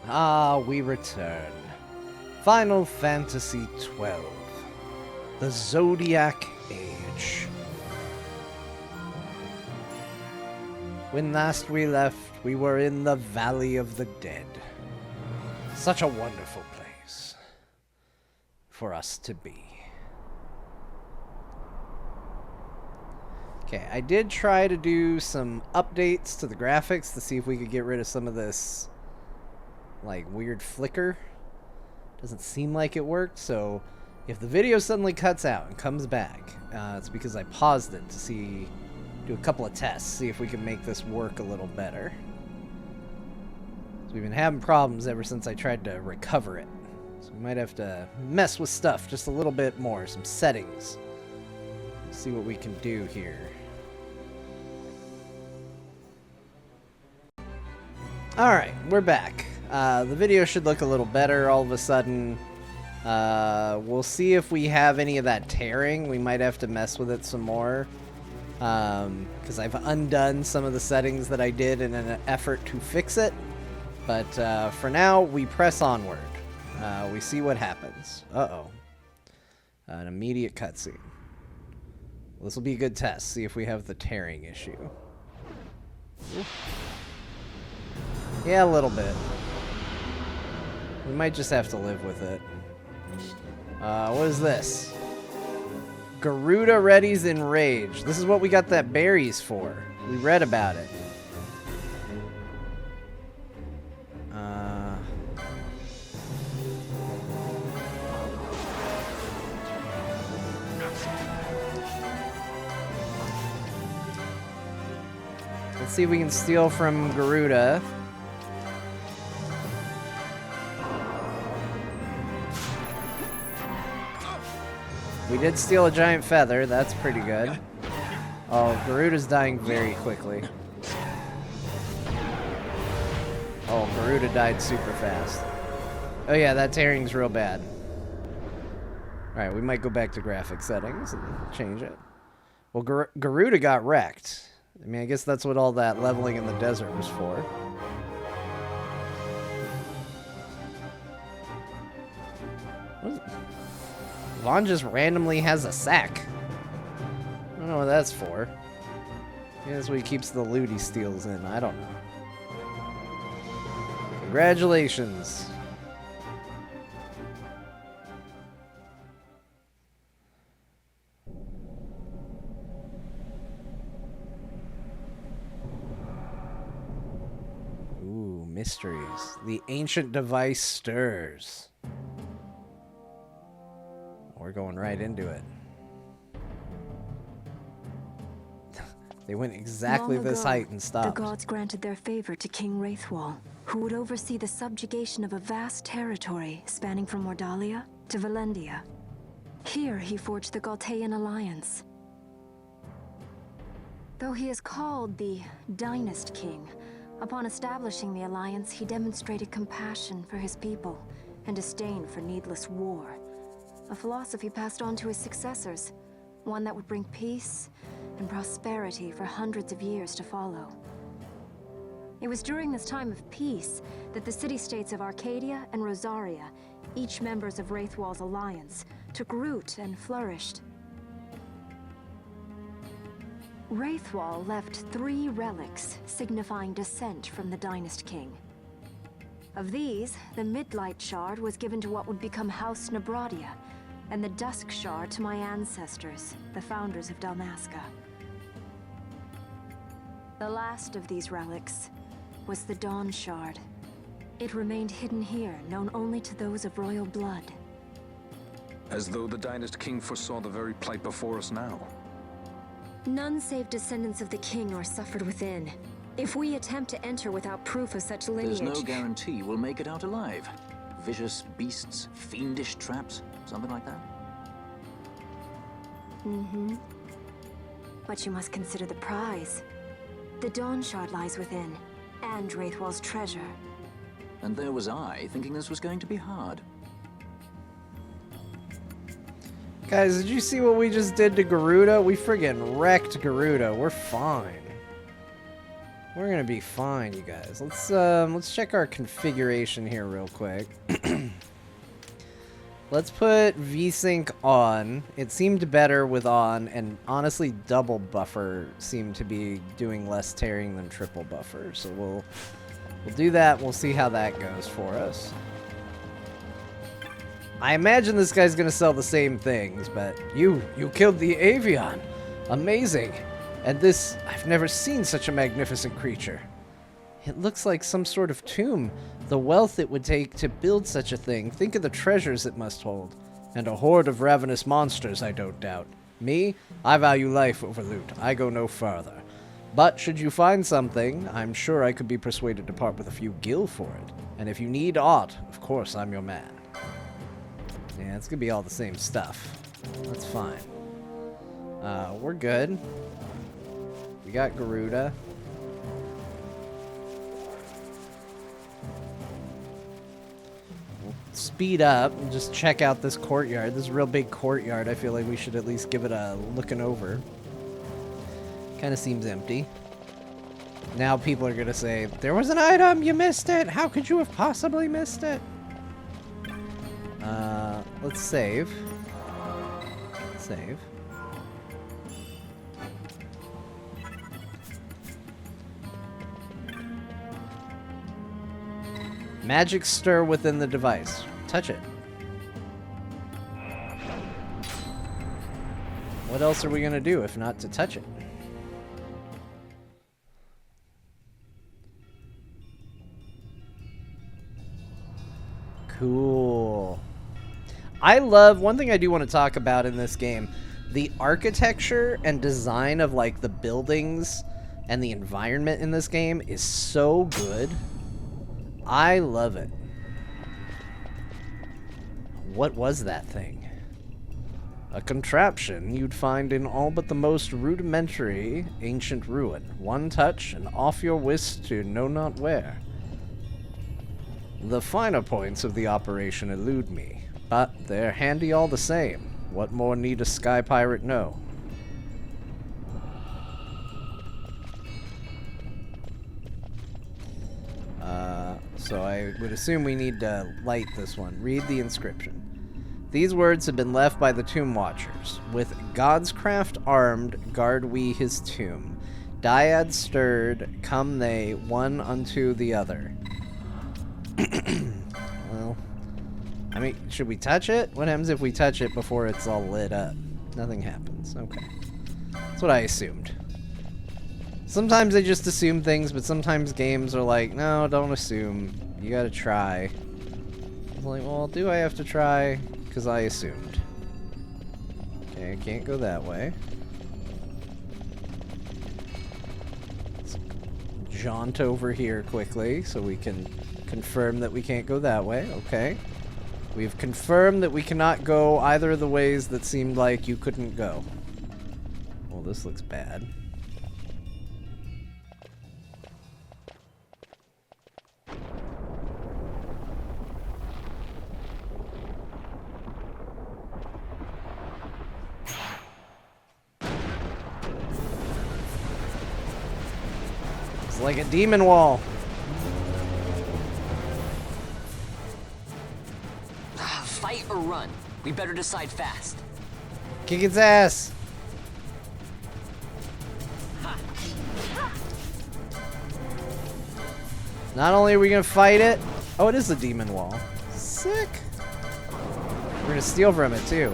Ah, we return. Final Fantasy XII. The ZODIAC Age. When last we left, we were in the Valley of the Dead. Such a wonderful place for us to be. Okay, I did try to do some updates to the graphics to see if we could get rid of some of this, like, weird flicker. Doesn't seem like it worked, so if the video suddenly cuts out and comes back, it's because I paused it to do a couple of tests, see if we can make this work a little better. So we've been having problems ever since I tried to recover it. So we might have to mess with stuff just a little bit more, some settings. See what we can do here. Alright, we're back. The video should look a little better all of a sudden. We'll see if we have any of that tearing. We might have to mess with it some more. Because I've undone some of the settings that I did in an effort to fix it. But for now, we press onward. We see what happens. Uh-oh. An immediate cutscene. This will be a good test. See if we have the tearing issue. Oof. Yeah, a little bit. We might just have to live with it. What is this? Garuda readies in rage. This is what we got that berries for. We read about it. Let's see if we can steal from Garuda. We did steal a giant feather. That's pretty good. Oh, Garuda's dying very quickly. Oh, Garuda died super fast. Oh yeah, that tearing's real bad. Alright, we might go back to graphic settings and change it. Well, Garuda got wrecked. I mean, I guess that's what all that leveling in the desert was for. Vaughn just randomly has a sack. I don't know what that's for. Maybe that's what he keeps the loot he steals in. I don't know. Congratulations. Ooh, mysteries. The ancient device stirs. We're going right into it. They went exactly this height and stopped. The gods granted their favor to King Raithwall, who would oversee the subjugation of a vast territory spanning from Mordalia to Valendia. Here he forged the Galtean alliance. Though he is called the Dynast King, upon establishing the alliance he demonstrated compassion for his people and disdain for needless war. A philosophy passed on to his successors, one that would bring peace and prosperity for hundreds of years to follow. It was during this time of peace that the city-states of Arcadia and Rosaria, each members of Raithwall's alliance, took root and flourished. Raithwall left 3 relics signifying descent from the Dynast King. Of these, the Midlight Shard was given to what would become House Nabradia, and the Dusk Shard to my ancestors, the founders of Dalmasca. The last of these relics was the Dawn Shard. It remained hidden here, known only to those of royal blood. As though the Dynast King foresaw the very plight before us now. None save descendants of the king are suffered within. If we attempt to enter without proof of such lineage... There's no guarantee we'll make it out alive. Vicious beasts, fiendish traps, something like that? Mm-hmm. But you must consider the prize. The Dawn Shard lies within, and Raithwall's treasure. And there was I, thinking this was going to be hard. Guys, did you see what we just did to Garuda? We friggin' wrecked Garuda. We're fine. We're gonna be fine, you guys. Let's check our configuration here real quick. Let's put VSync on. It seemed better with on, and honestly, double buffer seemed to be doing less tearing than triple buffer. So we'll do that. We'll see how that goes for us. I imagine this guy's gonna sell the same things, but you killed the avian. Amazing. And this, I've never seen such a magnificent creature. It looks like some sort of tomb. The wealth it would take to build such a thing. Think of the treasures it must hold. And a horde of ravenous monsters, I don't doubt. Me? I value life over loot. I go no farther. But should you find something, I'm sure I could be persuaded to part with a few gil for it. And if you need aught, of course I'm your man. Yeah, it's gonna be all the same stuff. That's fine. We're good. We got Garuda. We'll speed up and just check out this courtyard. This is a real big courtyard. I feel like we should at least give it a looking over. Kind of seems empty. Now people are going to say, there was an item, you missed it. How could you have possibly missed it? Let's save. Save. Magic stir within the device. Touch it. What else are we going to do if not to touch it? Cool. I love, one thing I do want to talk about in this game, the architecture and design of like the buildings and the environment in this game is so good. I love it. What was that thing? A contraption you'd find in all but the most rudimentary ancient ruin. One touch and off your whisk to know not where. The finer points of the operation elude me, but they're handy all the same. What more need a sky pirate know? So I would assume we need to light this one. Read the inscription. These words have been left by the Tomb Watchers. With God's craft armed, guard we his tomb. Dyad stirred, come they, one unto the other. Well, I mean, should we touch it? What happens if we touch it before it's all lit up? Nothing happens. Okay. That's what I assumed. Sometimes I just assume things, but sometimes games are like, no, don't assume. You gotta try. I'm like, well, do I have to try? Because I assumed. Okay, I can't go that way. Let's jaunt over here quickly so we can confirm that we can't go that way. Okay. We've confirmed that we cannot go either of the ways that seemed like you couldn't go. Well, this looks bad. It's like a demon wall. Fight or run? We better decide fast. Kick its ass. Not only are we gonna fight it, oh, it is a demon wall. Sick. We're gonna steal from it too.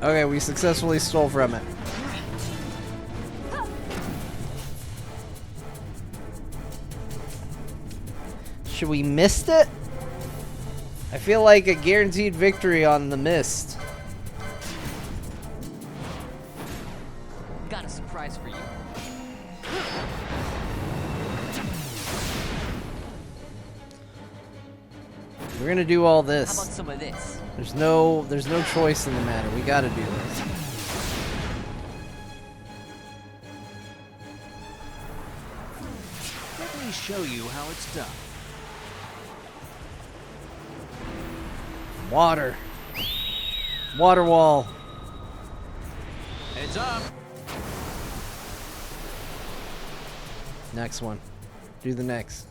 Okay, we successfully stole from it. Should we mist it? I feel like a guaranteed victory on the mist. Got a surprise for you. We're gonna do all How this. about some of this? There's no choice in the matter. We gotta do this. Let me show you how it's done. Water. Water wall. Heads up. Next one. Do the next.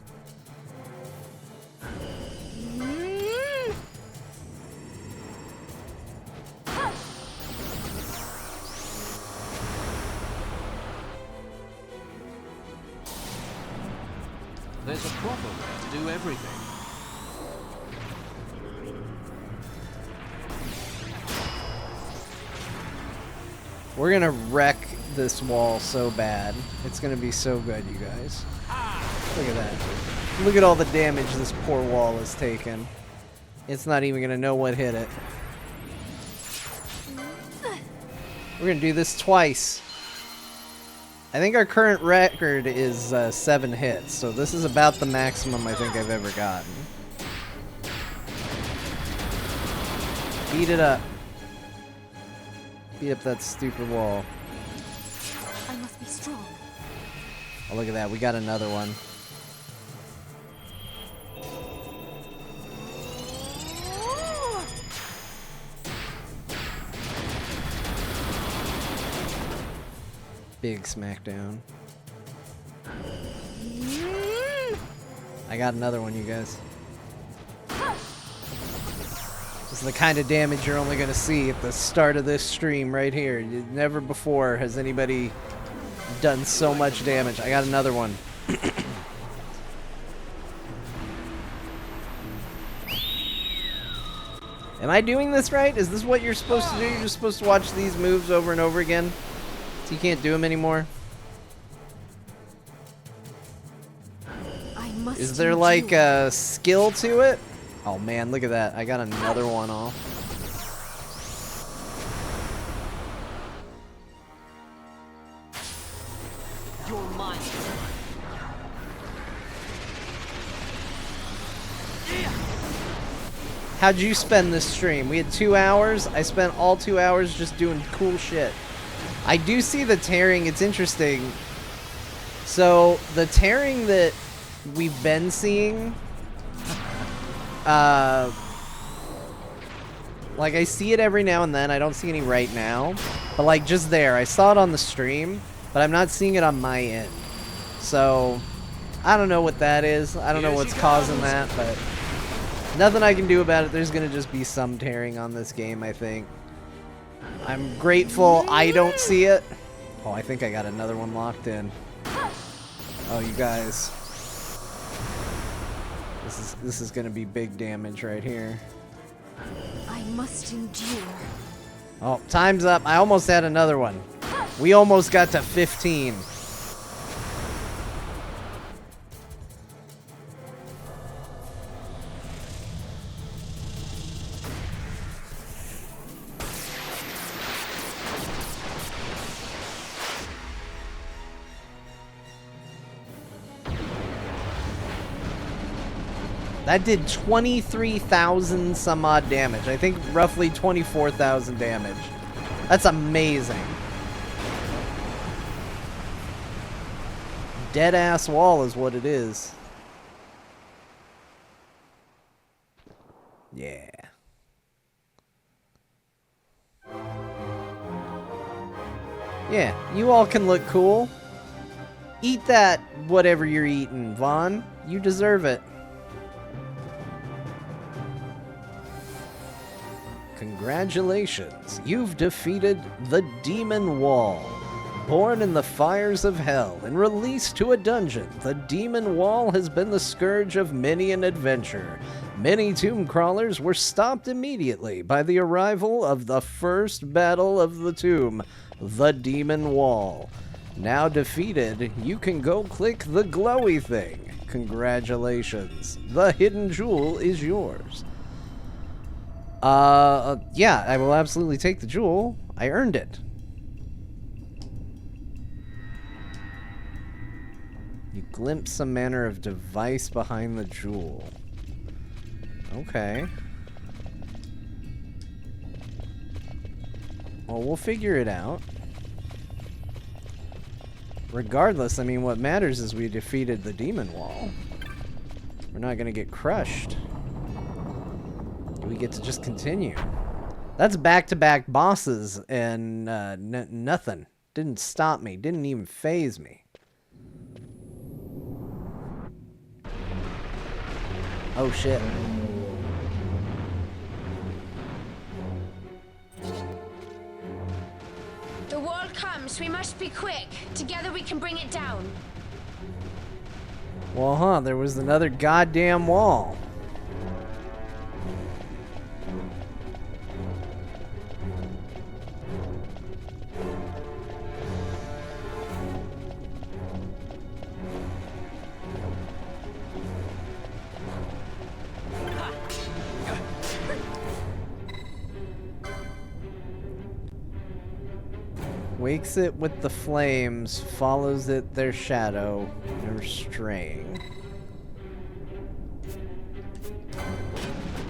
There's a proper way to do everything. We're gonna wreck this wall so bad. It's gonna be so good, you guys. Look at that. Look at all the damage this poor wall has taken. It's not even gonna know what hit it. We're gonna do this twice. I think our current record is 7 hits, so this is about the maximum I think I've ever gotten. Beat it up. Beat up that stupid wall. I must be strong. Oh, look at that. We got another one. Big smackdown. I got another one, you guys. This is the kind of damage you're only going to see at the start of this stream right here. Never before has anybody done so much damage. I got another one. Am I doing this right? Is this what you're supposed to do? You're just supposed to watch these moves over and over again? So you can't do them anymore? Is there like a skill to it? Oh man, look at that. I got another one off. You're mine. How'd you spend this stream? We had 2 hours. I spent all 2 hours just doing cool shit. I do see the tearing. It's interesting. So, the tearing that we've been seeing... like, I see it every now and then. I don't see any right now. But, like, just there. I saw it on the stream, but I'm not seeing it on my end. So, I don't know what that is. I don't know what's causing that, but... nothing I can do about it. There's going to just be some tearing on this game, I think. I'm grateful I don't see it. Oh, I think I got another one locked in. Oh, you guys. This is going to be big damage right here. I must endure. Oh, time's up. I almost had another one. We almost got to 15. That did 23,000 some odd damage. I think roughly 24,000 damage. That's amazing. Dead ass wall is what it is. Yeah. Yeah, you all can look cool. Eat that, whatever you're eating, Vaughn. You deserve it. Congratulations, you've defeated the Demon Wall. Born in the fires of hell and released to a dungeon, the Demon Wall has been the scourge of many an adventure. Many tomb crawlers were stopped immediately by the arrival of the first battle of the tomb, the Demon Wall. Now defeated, you can go click the glowy thing. Congratulations, the hidden jewel is yours. Yeah, I will absolutely take the jewel. I earned it. You glimpse some manner of device behind the jewel. Okay. Well, we'll figure it out. Regardless, I mean, what matters is we defeated the Demon Wall. We're not gonna get crushed. Do we get to just continue? That's back-to-back bosses, and nothing. Didn't stop me. Didn't even phase me. Oh, shit. The wall comes. We must be quick. Together we can bring it down. Well, huh, there was another goddamn wall. Wakes it with the flames, follows it their shadow, never straying.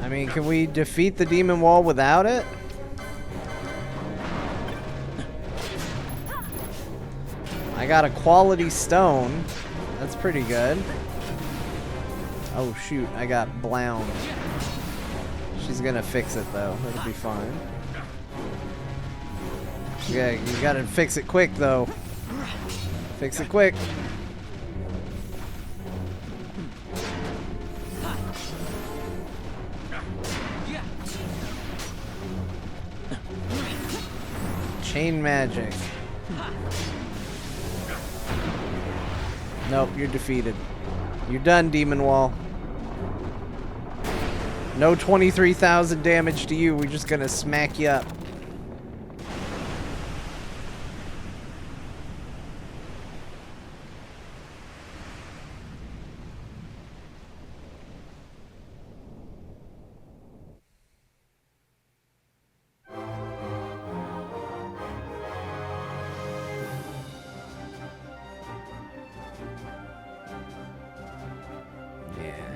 I mean, can we defeat the demon wall without it? I got a quality stone. That's pretty good. Oh shoot, I got blound. She's gonna fix it though. That'll be fine. Yeah, you gotta fix it quick, though. Fix it quick. Chain magic. Nope, you're defeated. You're done, Demon Wall. No 23,000 damage to you. We're just gonna smack you up.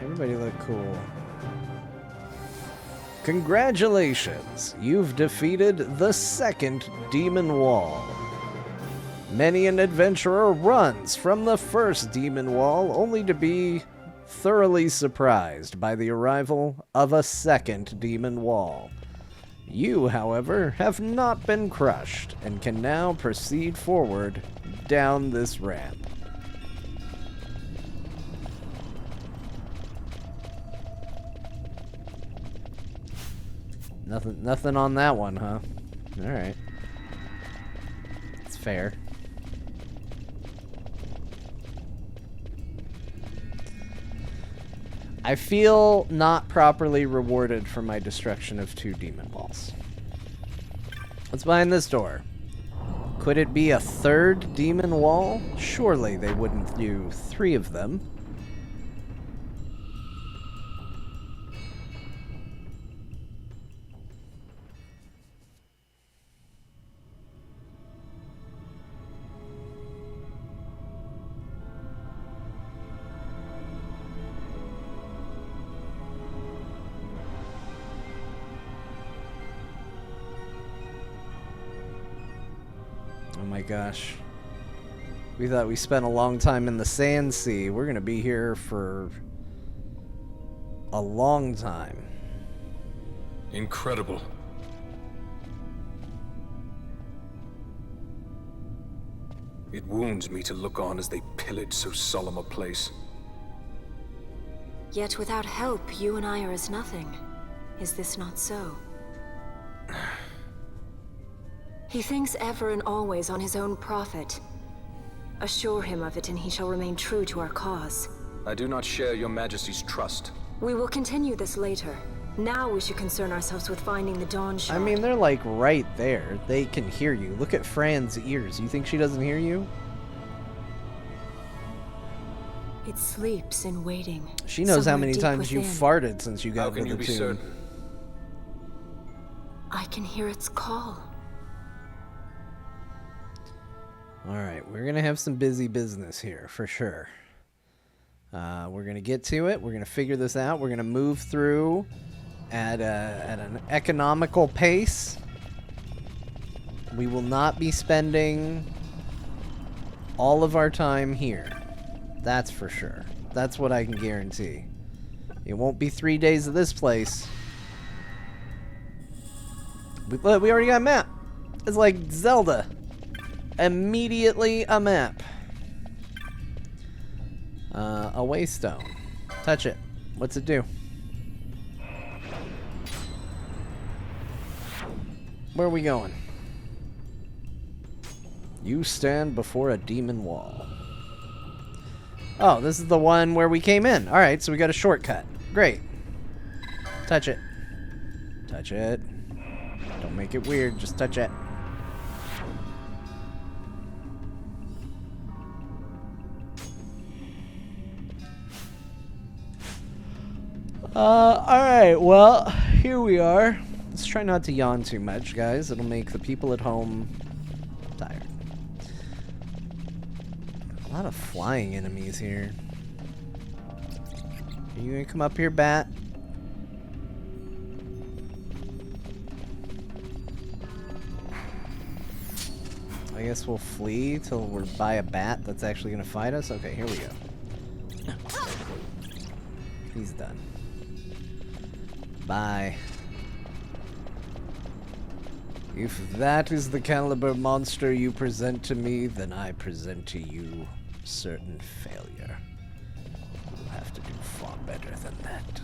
Everybody look cool. Congratulations! You've defeated the second Demon Wall. Many an adventurer runs from the first Demon Wall only to be thoroughly surprised by the arrival of a second Demon Wall. You, however, have not been crushed and can now proceed forward down this ramp. Nothing on that one, huh? Alright. It's fair. I feel not properly rewarded for my destruction of 2 demon walls. What's behind this door? Could it be a 3rd demon wall? Surely they wouldn't do 3 of them. Oh my gosh. We thought we spent a long time in the Sandsea. We're gonna be here for a long time. Incredible. It wounds me to look on as they pillage so solemn a place. Yet without help, you and I are as nothing. Is this not so? He thinks ever and always on his own profit. Assure him of it and he shall remain true to our cause. I do not share your majesty's trust. We will continue this later. Now we should concern ourselves with finding the Dawn Shard. I mean, they're like right there. They can hear you. Look at Fran's ears. You think she doesn't hear you? It sleeps in waiting. She knows how somewhere many deep times you within. farted since you got How into can you the be tomb. certain? I can hear its call. Alright, we're going to have some busy business here, for sure. We're going to get to it. We're going to figure this out. We're going to move through at an economical pace. We will not be spending all of our time here. That's for sure. That's what I can guarantee. It won't be 3 days of this place. We already got a map. It's like Zelda. Immediately a map. A waystone. Touch it. What's it do? Where are we going? You stand before a demon wall. Oh, this is the one where we came in. Alright, so we got a shortcut. Great. Touch it. Touch it. Don't make it weird, just touch it. Alright, well, here we are. Let's try not to yawn too much, guys. It'll make the people at home tired. A lot of flying enemies here. Are you gonna come up here, bat? I guess we'll flee till we're by a bat that's actually gonna fight us. Okay, here we go. He's done. Bye. If that is the caliber monster you present to me, then I present to you certain failure. You'll have to do far better than that.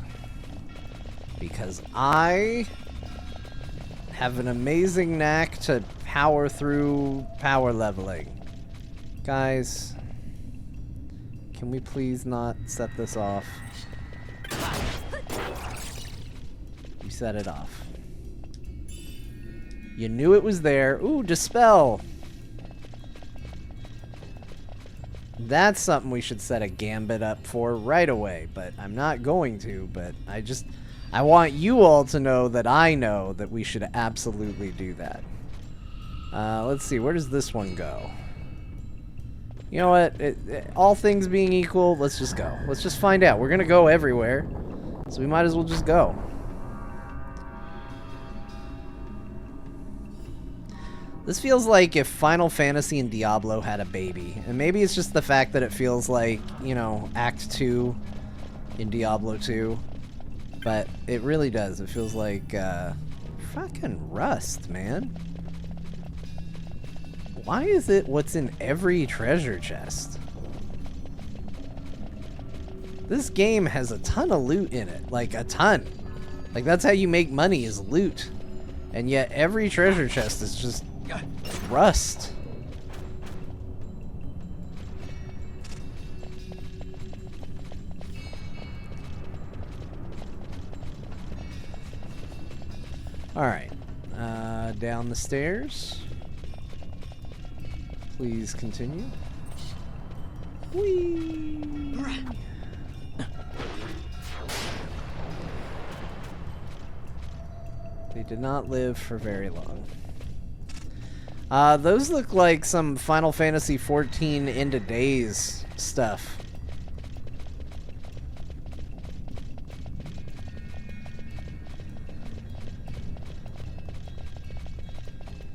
Because I have an amazing knack to power through power leveling. Guys, can we please not set this off? You set it off. You knew it was there. Ooh, dispel. That's something we should set a gambit up for right away, but I'm not going to, but I want you all to know that we should absolutely do that. Let's see, where does this one go? You know what? All things being equal, let's just go. Let's just find out. We're gonna go everywhere, so we might as well just go. This feels like if Final Fantasy and Diablo had a baby. And maybe it's just the fact that it feels like, you know, Act 2 in Diablo 2. But it really does. It feels like, fucking Rust, man. Why is it what's in every treasure chest? This game has a ton of loot in it. Like, a ton. Like, that's how you make money, is loot. And yet every treasure chest is just Rust. Alright. Down the stairs. Please continue. Whee! They did not live for very long. Those look like some Final Fantasy XIV End of Days stuff.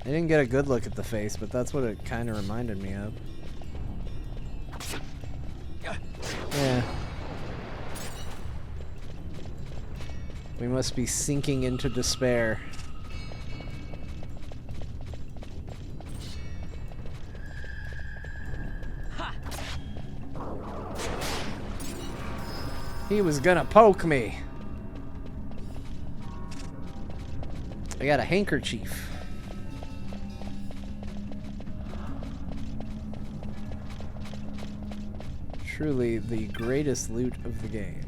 I didn't get a good look at the face, but that's what it kind of reminded me of. Yeah. We must be sinking into despair. He was gonna poke me. I got a handkerchief. Truly the greatest loot of the game.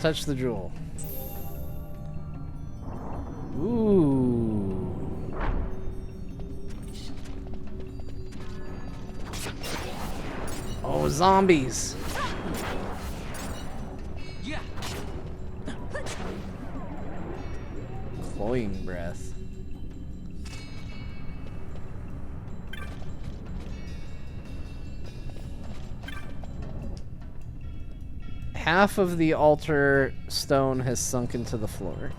Touch the jewel. Ooh. Oh, zombies. Yeah. Cloying breath. Half of the altar stone has sunk into the floor.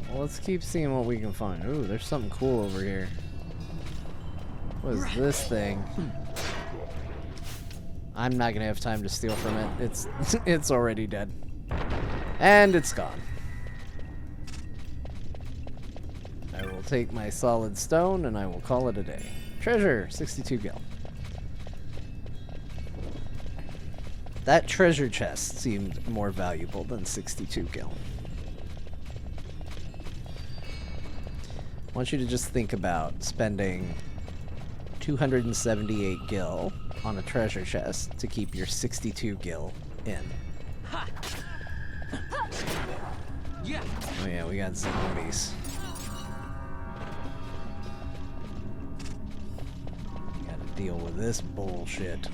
Well, let's keep seeing what we can find. Ooh, there's something cool over here. What is this thing? I'm not gonna have time to steal from it. It's already dead. And it's gone. I will take my solid stone and I will call it a day. Treasure, 62 gil. That treasure chest seemed more valuable than 62 gil. I want you to just think about spending 278 gil on a treasure chest to keep your 62 gil in. Oh yeah, we got zombies. Gotta deal with this bullshit.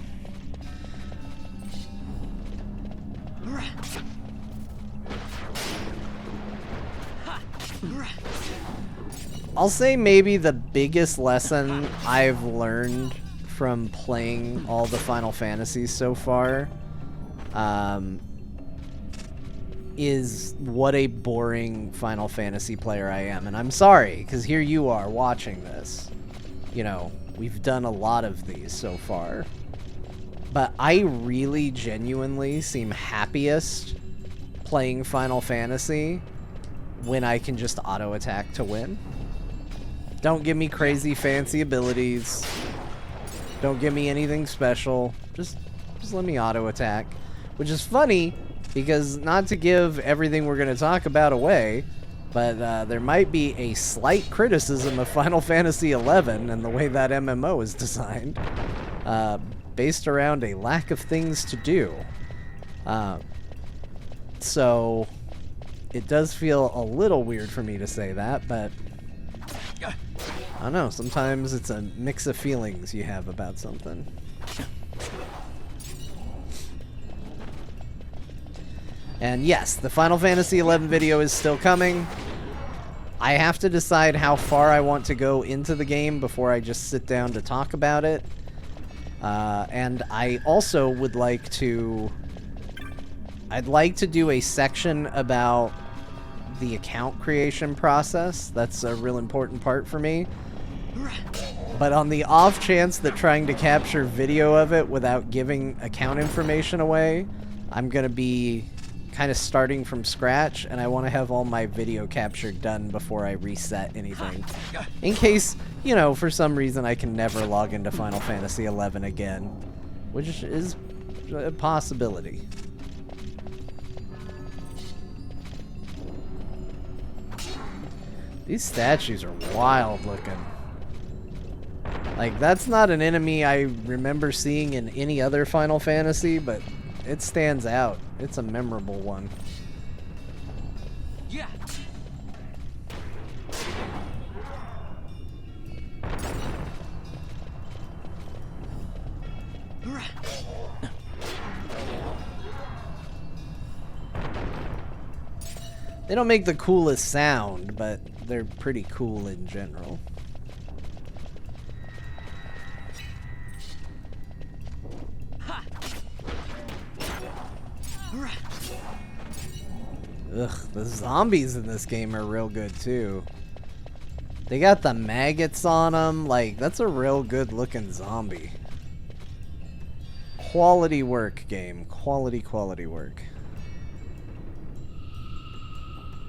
I'll say maybe the biggest lesson I've learned from playing all the Final Fantasies so far is what a boring Final Fantasy player I am. And I'm sorry, because here you are watching this. You know, we've done a lot of these so far. But I really genuinely seem happiest playing Final Fantasy when I can just auto-attack to win. Don't give me crazy fancy abilities. Don't give me anything special. Just let me auto-attack. Which is funny, because not to give everything we're going to talk about away, but there might be a slight criticism of Final Fantasy XI and the way that MMO is designed, based around a lack of things to do. So it does feel a little weird for me to say that, but I don't know, sometimes it's a mix of feelings you have about something. And yes, the Final Fantasy XI video is still coming. I have to decide how far I want to go into the game before I just sit down to talk about it. And I also would like to... I'd like to do a section about the account creation process. That's a real important part for me. But on the off chance that trying to capture video of it without giving account information away, I'm going to be kind of starting from scratch, and I want to have all my video capture done before I reset anything. In case, you know, for some reason I can never log into Final Fantasy XI again, which is a possibility. These statues are wild looking. Like, that's not an enemy I remember seeing in any other Final Fantasy, but it stands out. It's a memorable one. Yeah. They don't make the coolest sound, but they're pretty cool in general. Ugh, the zombies in this game are real good too. They got the maggots on them. Like, that's a real good looking zombie. Quality work, game. Quality work.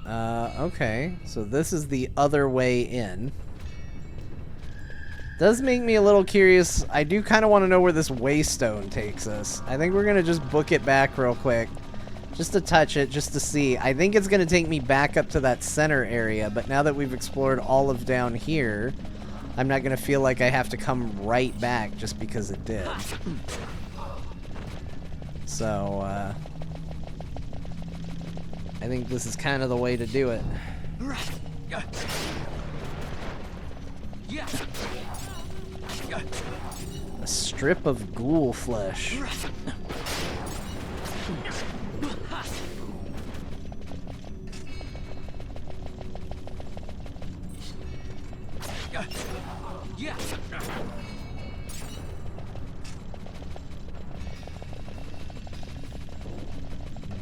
Okay. So this is the other way in. Does make me a little curious. I do kind of want to know where this waystone takes us. I think we're going to just book it back real quick. Just to touch it, just to see. I think it's going to take me back up to that center area, but now that we've explored all of down here, I'm not going to feel like I have to come right back just because it did. So, I think this is kind of the way to do it. A strip of ghoul flesh.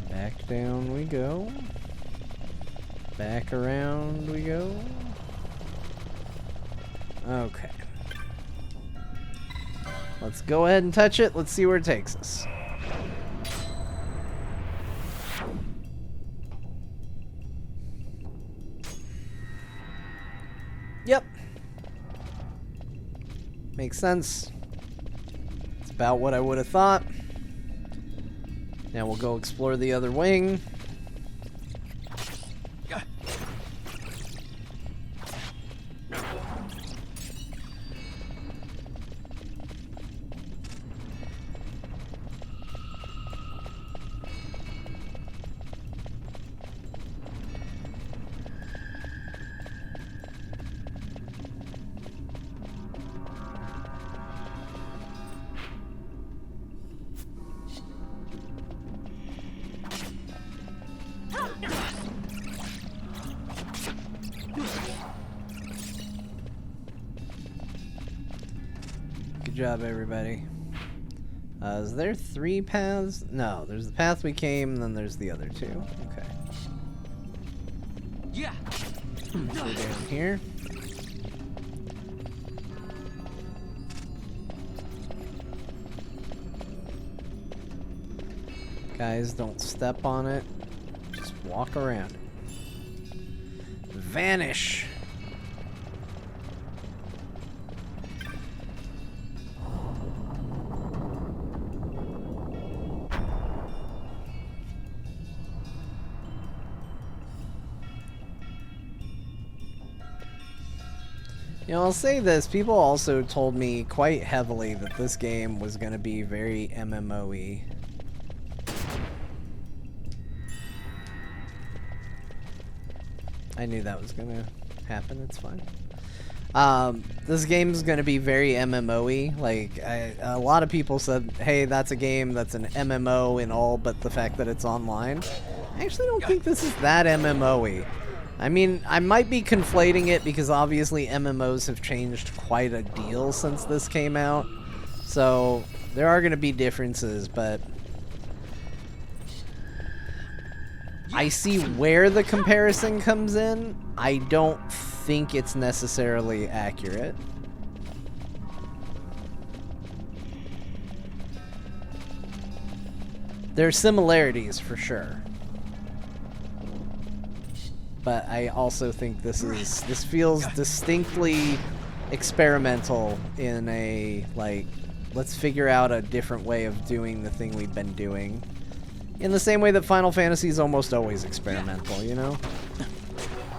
Back down we go. Back around we go. Okay. Let's go ahead and touch it. Let's see where it takes us. Makes sense. It's about what I would have thought. Now we'll go explore the other wing. Good job, everybody. Is there 3 paths? No, there's the path we came, and then there's the other 2. Okay. Yeah. Go down here. Guys, don't step on it. Just walk around it. Vanish! You know, I'll say this, people also told me quite heavily that this game was going to be very MMO-y. I knew that was going to happen, it's fine. This game is going to be very MMO-y. Like, a lot of people said, hey, that's a game that's an MMO and all, but the fact that it's online. I actually don't think this is that MMO-y. I mean, I might be conflating it because obviously MMOs have changed quite a deal since this came out. So, there are going to be differences, but I see where the comparison comes in. I don't think it's necessarily accurate. There are similarities for sure. But I also think this feels distinctly experimental in a, like, let's figure out a different way of doing the thing we've been doing. In the same way that Final Fantasy is almost always experimental, you know?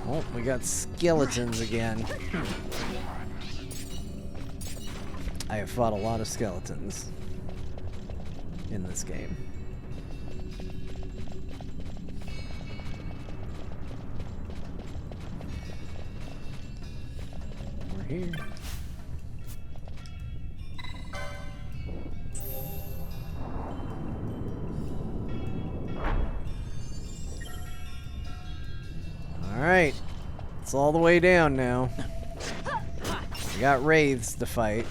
Oh, we got skeletons again. I have fought a lot of skeletons in this game. We're here. Alright, it's all the way down now. We got wraiths to fight.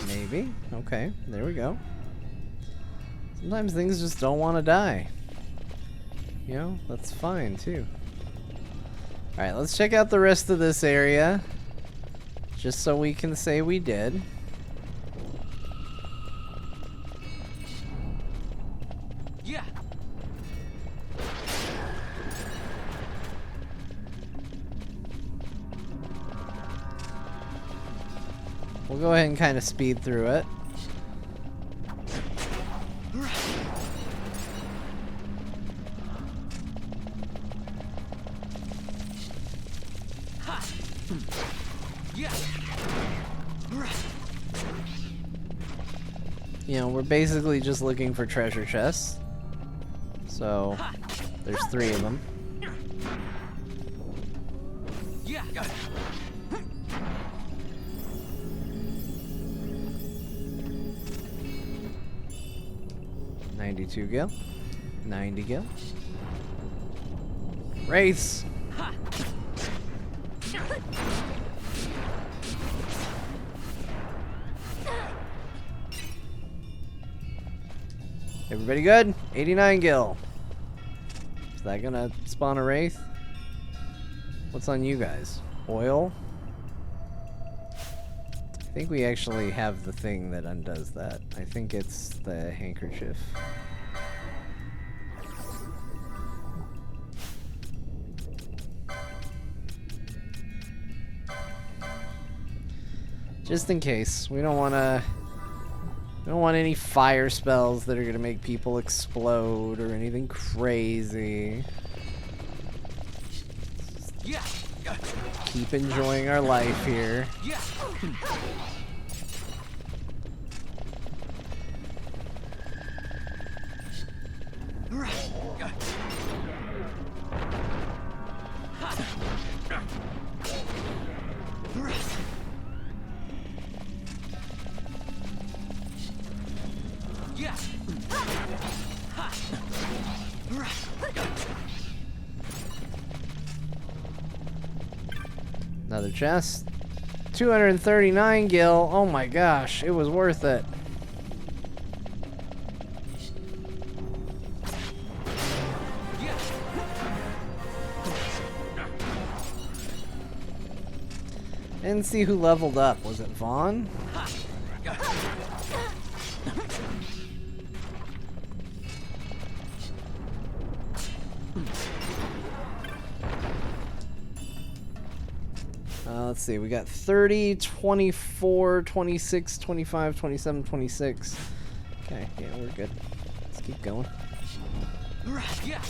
Maybe. Okay, there we go. Sometimes things just don't want to die. You know, that's fine too. Alright, let's check out the rest of this area. Just so we can say we did. Yeah. We'll go ahead and kind of speed through it. You know, we're basically just looking for treasure chests. So, there's 3 of them. Yeah. 92 gil. 90 gil. Wraiths! Everybody good? 89 gil. Is that gonna spawn a wraith? What's on you guys? Oil? I think we actually have the thing that undoes that. I think it's the handkerchief. Just in case. We don't want any fire spells that are going to make people explode or anything crazy. Yeah. Keep enjoying our life here. Yeah. Another chest. 239 gil. Oh my gosh, it was worth it. Didn't see who leveled up. Was it Vaughn? Let's see. We got 30, 24, 26, 25, 27, 26. Okay, yeah, we're good. Let's keep going. Yeah.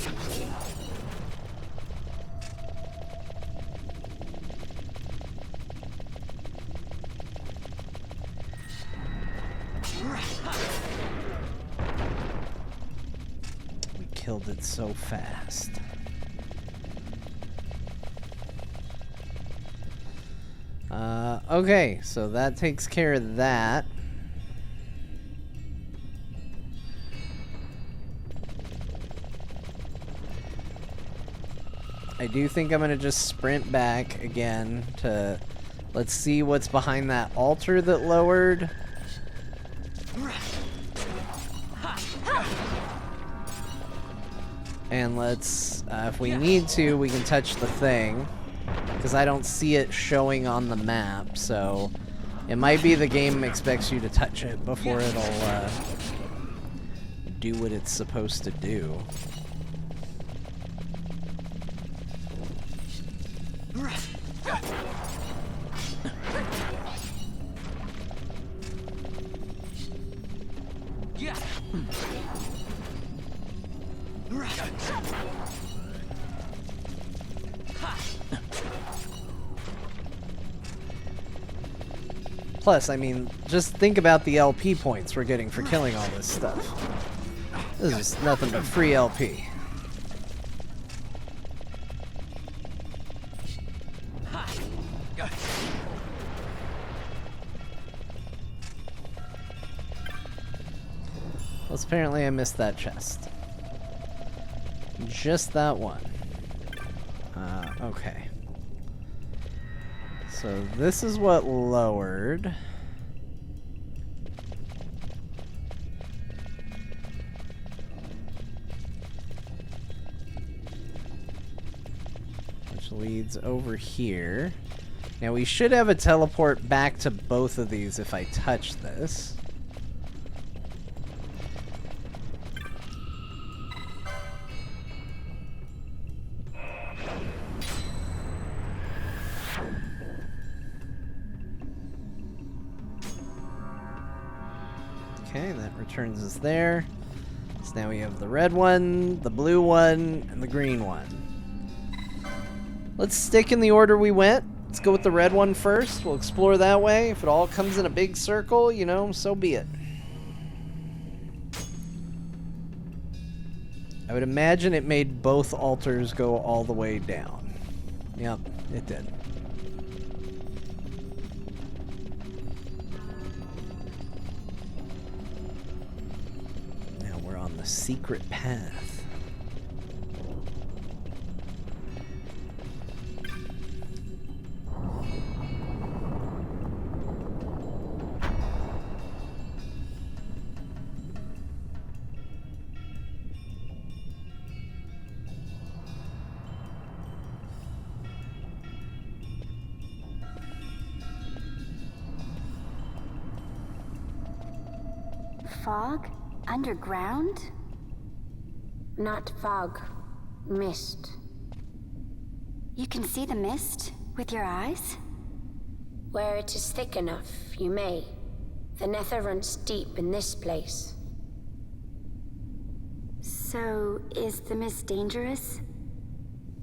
We killed it so fast. Okay, so that takes care of that. I do think I'm gonna just sprint back again to let's see what's behind that altar that lowered. And let's, if we need to, we can touch the thing. Because I don't see it showing on the map, so it might be the game expects you to touch it before it'll do what it's supposed to do. Yeah. Plus, I mean, just think about the LP points we're getting for killing all this stuff. This is nothing but free LP. Well, apparently I missed that chest. Just that one. Okay. So this is what lowered. Which leads over here. Now we should have a teleport back to both of these if I touch this. Okay, that returns us there. So now we have the red one, the blue one, and the green one. Let's stick in the order we went. Let's go with the red one first. We'll explore that way. If it all comes in a big circle, you know, so be it. I would imagine it made both altars go all the way down. Yep, it did. Now we're on the secret path. Fog? Underground? Not fog. Mist. You can see the mist with your eyes? Where it is thick enough, you may. The nether runs deep in this place. So, is the mist dangerous?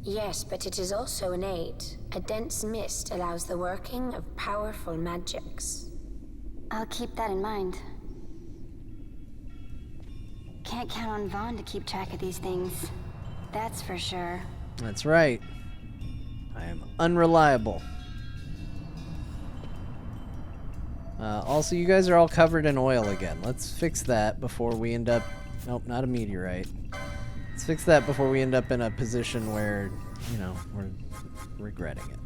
Yes, but it is also an aid. A dense mist allows the working of powerful magics. I'll keep that in mind. Can't count on Vaughn to keep track of these things. That's for sure. That's right. I am unreliable. Also, you guys are all covered in oil again. Let's fix that before we end up... Nope, not a meteorite. Let's fix that before we end up in a position where, you know, we're regretting it.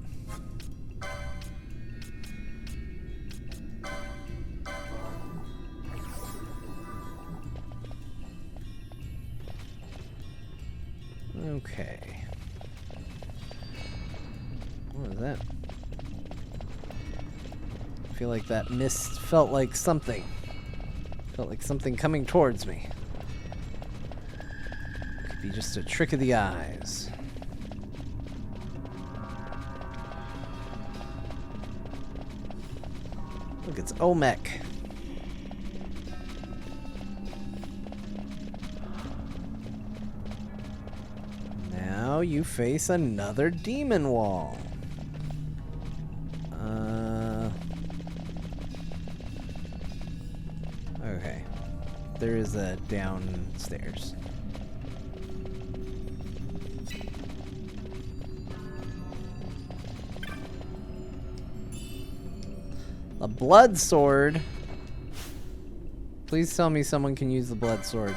Okay. What was that? I feel like that mist felt like something. Felt like something coming towards me. Could be just a trick of the eyes. Look, it's Olmec. Now you face another demon wall. Okay. There is a downstairs. A blood sword. Please tell me someone can use the blood sword.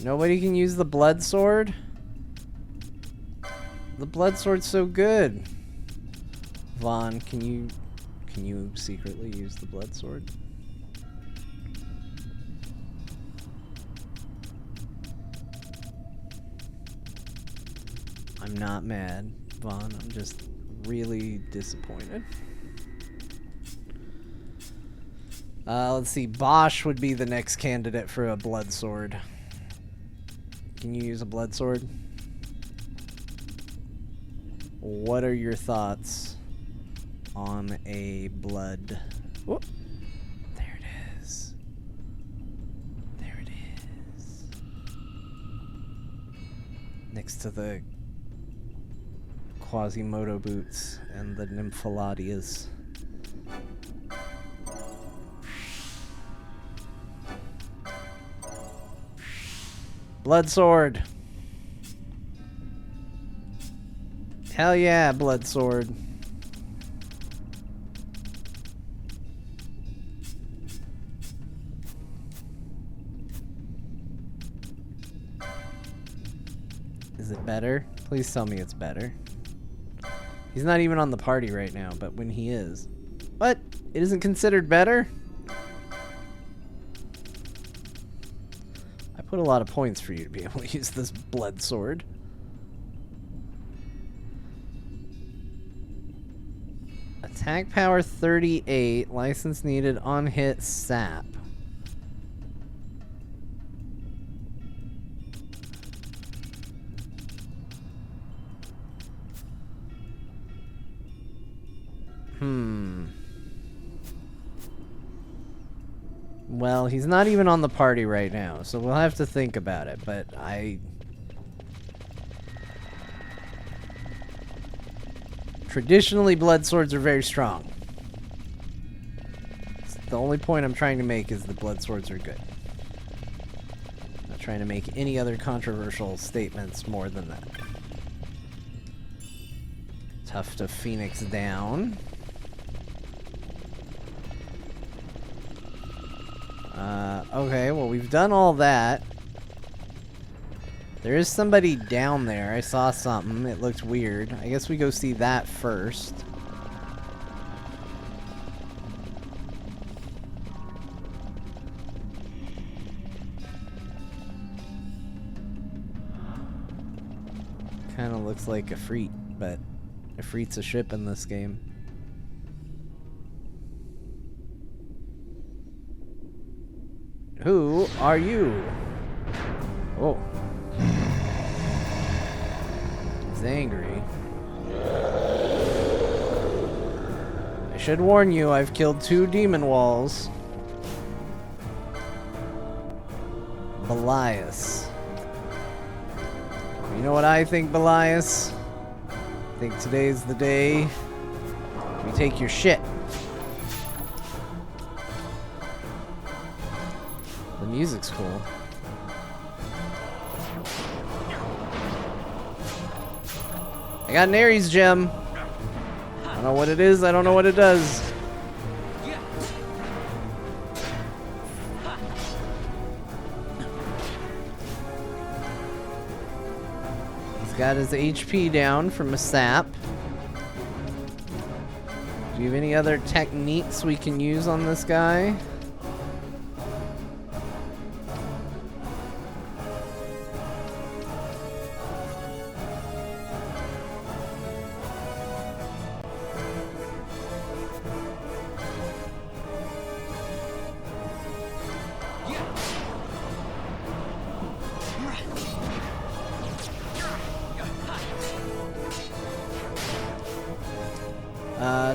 Nobody can use the blood sword? The blood sword's so good. Vaughn, can you secretly use the blood sword? I'm not mad, Vaughn. I'm just really disappointed. Let's see. Bosch would be the next candidate for a blood sword. Can you use a blood sword? What are your thoughts on a blood? Whoop. There it is. There it is. Next to the Quasimodo boots and the Nymphalidias. Blood sword. Hell yeah, blood sword. Is it better? Please tell me it's better. He's not even on the party right now, but when he is. What? It isn't considered better? I put a lot of points for you to be able to use this blood sword. Attack power 38, license needed, on hit, sap. Well, he's not even on the party right now, so we'll have to think about it, but traditionally, blood swords are very strong. The only point I'm trying to make is the blood swords are good. I'm not trying to make any other controversial statements more than that. Tough to Phoenix down. Okay, well, we've done all that. There is somebody down there. I saw something. It looked weird. I guess we go see that first. Kind of looks like a Ifrit, but Ifrit's a ship in this game. Who are you? Oh. He's angry. I should warn you, I've killed 2 demon walls. Belias. You know what I think, Belias? I think today's the day we take your shit. The music's cool. I got an Ares gem. I don't know what it is, I don't know what it does. He's got his HP down from a sap. Do you have any other techniques we can use on this guy?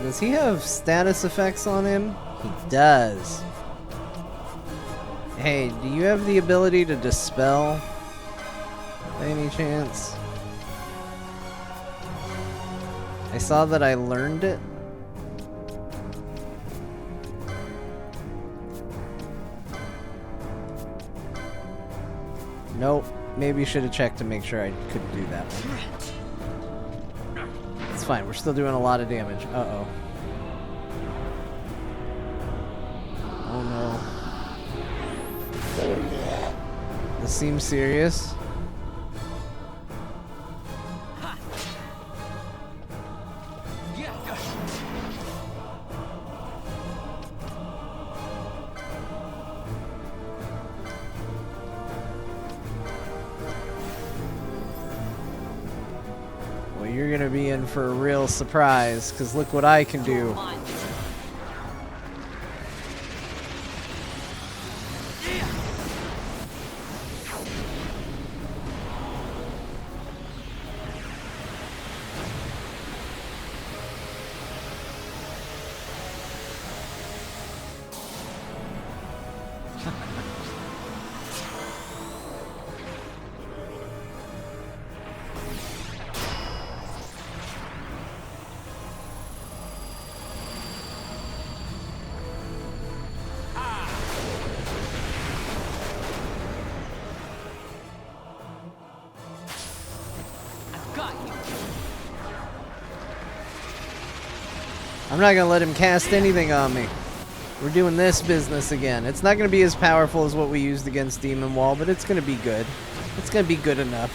Does he have status effects on him? He does. Hey, do you have the ability to dispel? By any chance? I saw that I learned it. Nope. Maybe you should have checked to make sure I couldn't do that one. It's fine. We're still doing a lot of damage. Uh-oh. Oh no. This seems serious. Well, you're gonna be in for a real surprise, because look what I can do. I'm not gonna let him cast anything on me. We're doing this business again. It's not gonna be as powerful as what we used against Demon Wall, but it's gonna be good. It's gonna be good enough.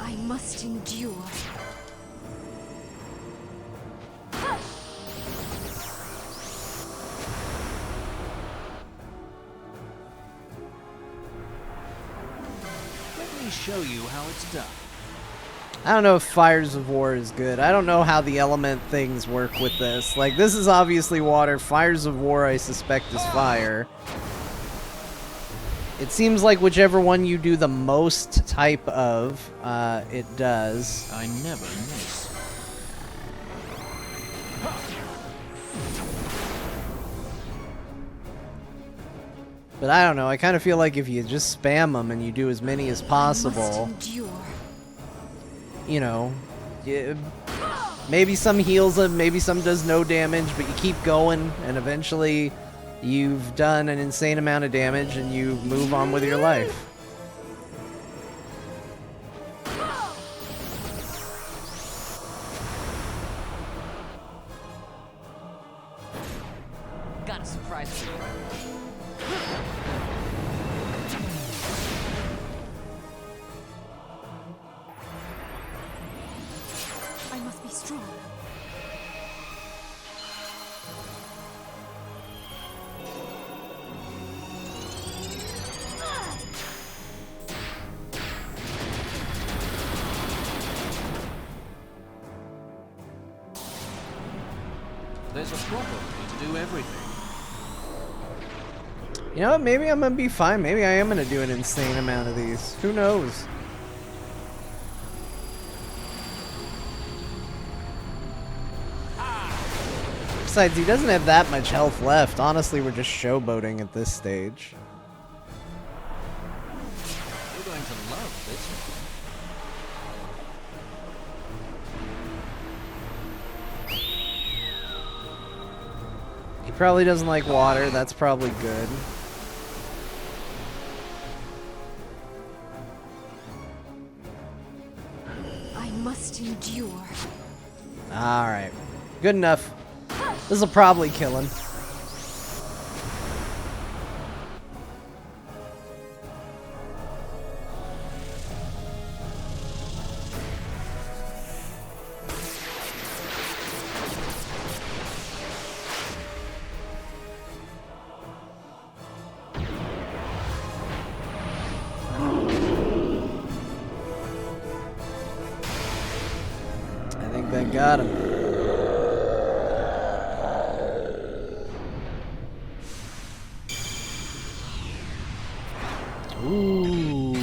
I must endure. Let me show you how it's done. I don't know if Fires of War is good. I don't know how the element things work with this. Like, this is obviously water. Fires of War, I suspect, is fire. It seems like whichever one you do the most type of, it does. I never miss. But I don't know. I kind of feel like if you just spam them and you do as many as possible, you know, maybe some heals them, maybe some does no damage, but you keep going, and eventually you've done an insane amount of damage and you move on with your life. Got a surprise for you. I must be strong. There's a proper way to do everything. You know what? Maybe I'm gonna be fine. Maybe I am gonna do an insane amount of these. Who knows? Besides, he doesn't have that much health left. Honestly, we're just showboating at this stage. You're going to love this one. He probably doesn't like water. That's probably good. I must endure. Alright. Good enough. This'll probably kill him. I think that got him. Ooh.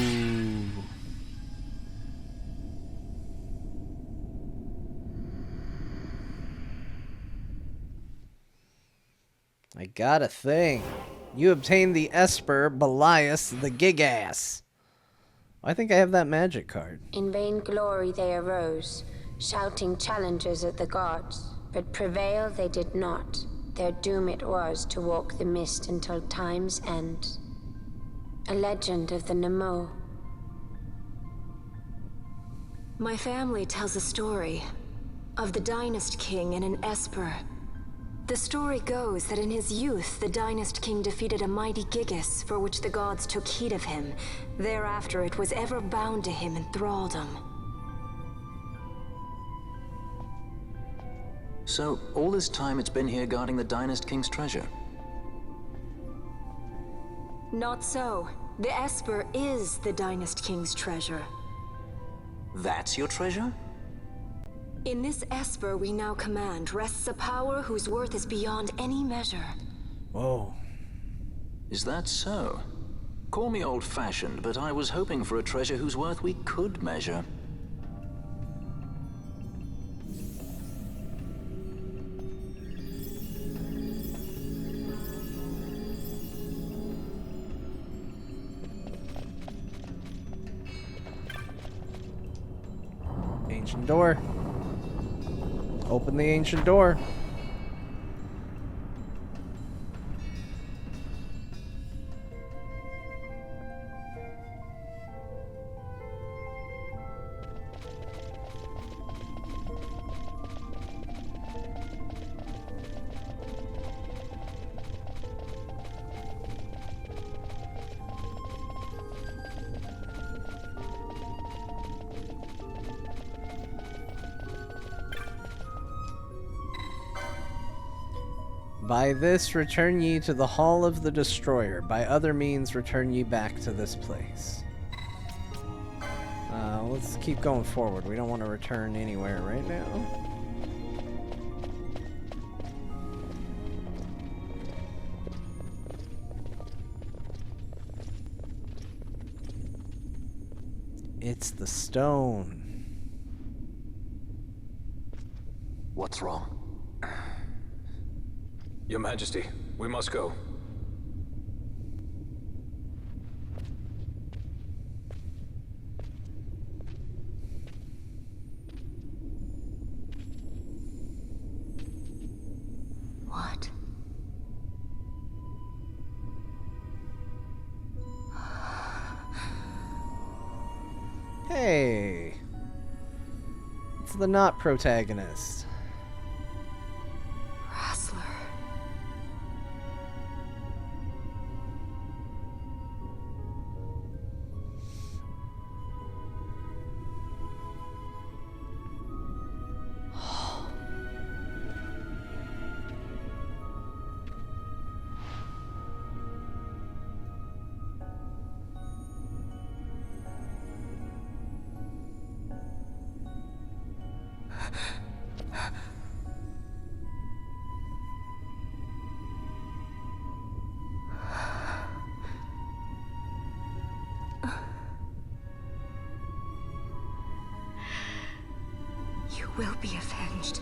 I got a thing. You obtained the Esper Belias the Gigass. I think I have that magic card. In vain glory they arose, shouting challenges at the gods, but prevail they did not. Their doom it was to walk the mist until time's end. A legend of the Nemo. My family tells a story of the Dynast King and an Esper. The story goes that in his youth, the Dynast King defeated a mighty Gigas, for which the gods took heed of him. Thereafter, it was ever bound to him in thraldom. So, all this time it's been here guarding the Dynast King's treasure? Not so. The Esper is the Dynast King's treasure. That's your treasure? In this Esper we now command rests a power whose worth is beyond any measure. Whoa. Is that so? Call me old-fashioned, but I was hoping for a treasure whose worth we could measure. Ancient door. Open the ancient door. By this return ye to the Hall of the Destroyer. By other means return ye back to this place. Let's keep going forward. We don't want to return anywhere right now. It's the stone. What's wrong? Your Majesty, we must go. What? Hey. It's the not protagonist. Wrestler. will be avenged.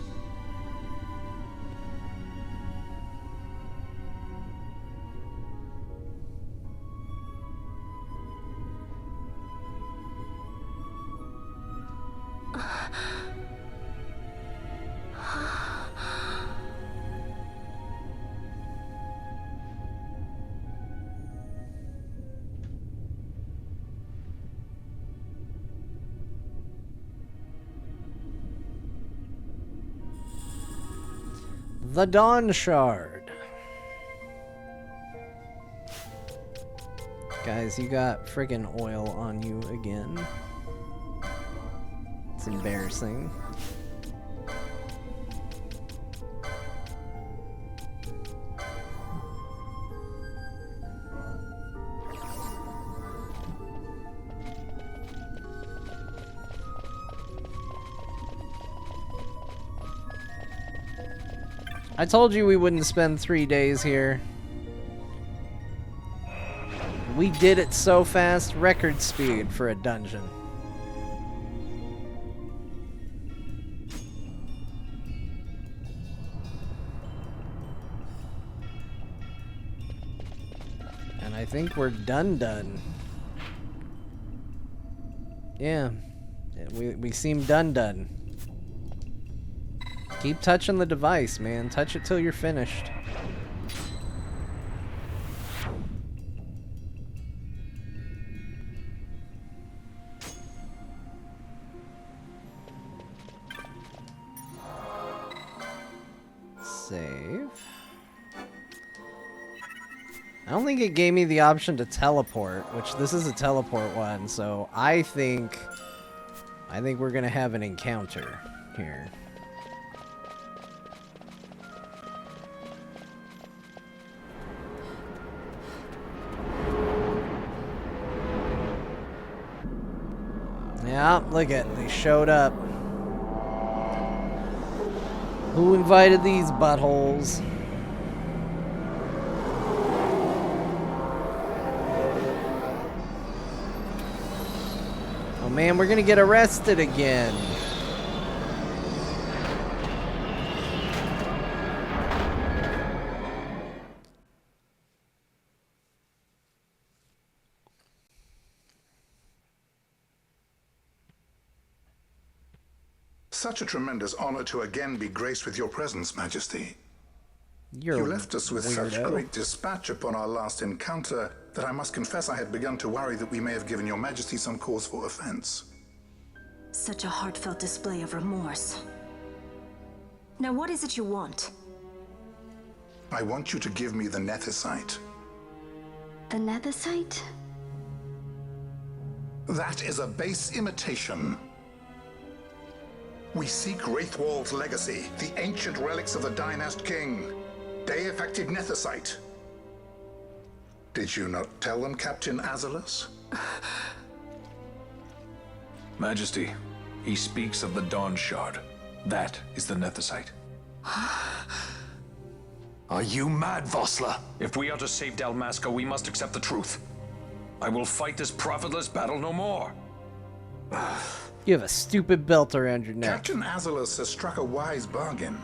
The Dawn Shard. Guys, you got friggin' oil on you again. It's embarrassing. I told you we wouldn't spend 3 days here. We did it so fast, record speed for a dungeon. And I think we're done. Yeah, we seem done. Keep touching the device, man. Touch it till you're finished. Save. I don't think it gave me the option to teleport, which this is a teleport one, so I think we're gonna have an encounter here. Yeah, look at, they showed up. Who invited these buttholes? Oh man, we're gonna get arrested again. Such a tremendous honor to again be graced with your presence, Majesty. You left us with such great dispatch upon our last encounter that I must confess I had begun to worry that we may have given your Majesty some cause for offense. Such a heartfelt display of remorse. Now what is it you want? I want you to give me the Nethicite. The Nethicite? That is a base imitation. We seek Raithwall's legacy, the ancient relics of the Dynast King. Day-affected Nethicite. Did you not tell them, Captain Azalus? Majesty, he speaks of the Dawn Shard. That is the Nethicite. Are you mad, Vossler? If we are to save Dalmasca, we must accept the truth. I will fight this profitless battle no more. You have a stupid belt around your neck. Captain Azalus has struck a wise bargain.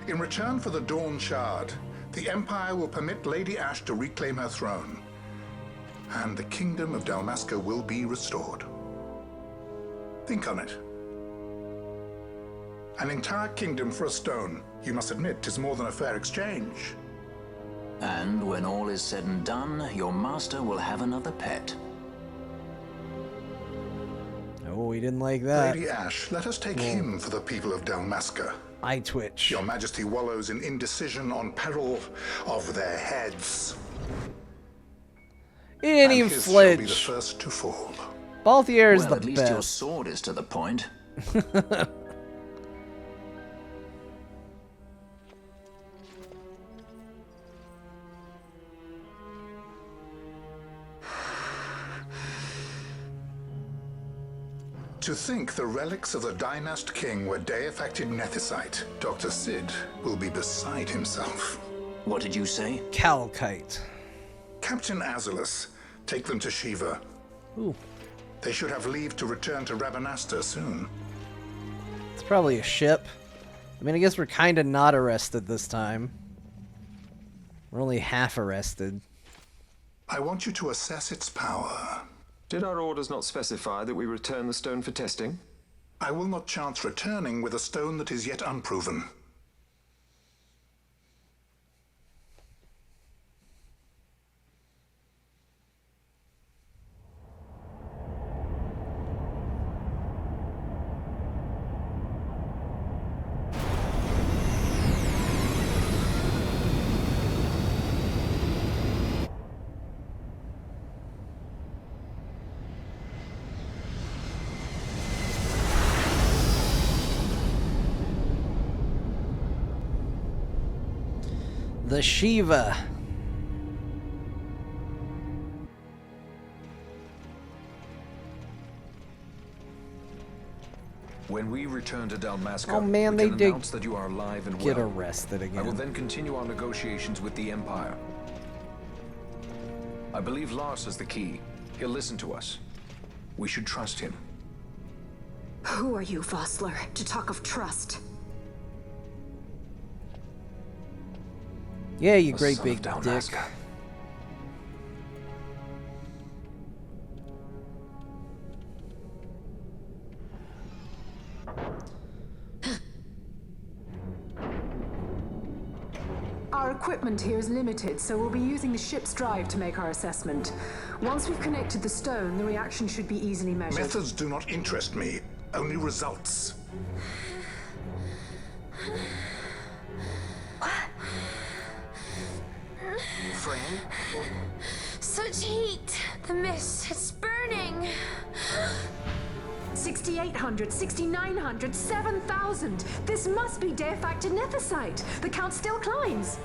In return for the Dawn Shard, the Empire will permit Lady Ash to reclaim her throne, and the Kingdom of Dalmasca will be restored. Think on it. An entire kingdom for a stone. You must admit, 'tis more than a fair exchange. And when all is said and done, your master will have another pet. Oh, we didn't like that. Lady Ash, let us take him for the people of Dalmasca. I twitch. Your Majesty wallows in indecision on peril of their heads. He didn't even his shall be the flinch. first to fall. Balthier is Well, the at least your best. sword is to the point. To think the relics of the Dynast King were day-affected Nethicite, Dr. Sid will be beside himself. What did you say? Calcite. Captain Azalus, take them to Shiva. Ooh, They should have leave to return to Rabanasta soon. it's Probably a ship. I mean, I guess we're kind of not arrested this time. We're only half arrested. I want you to assess its power. Did our orders not specify that we return the stone for testing? I will not chance returning with a stone that is yet unproven. The Shiva. When we return to Dalmasca, Oh man, we they can did announce that you are alive and get well. arrested again. I will then continue our negotiations with the Empire. I believe Lars has the key. He'll listen to us. We should trust him. Who are you, Vossler, to talk of trust? Yeah, you A great son big of dick. Dalmasca. Our equipment here is limited, so we'll be using the ship's drive to make our assessment. Once we've connected the stone, the reaction should be easily measured. Methods do not interest me, only results. Friend? Such heat! The mist, it's burning! 6,800, 6,900, 7,000! This must be de-affected nethicite! The count still climbs!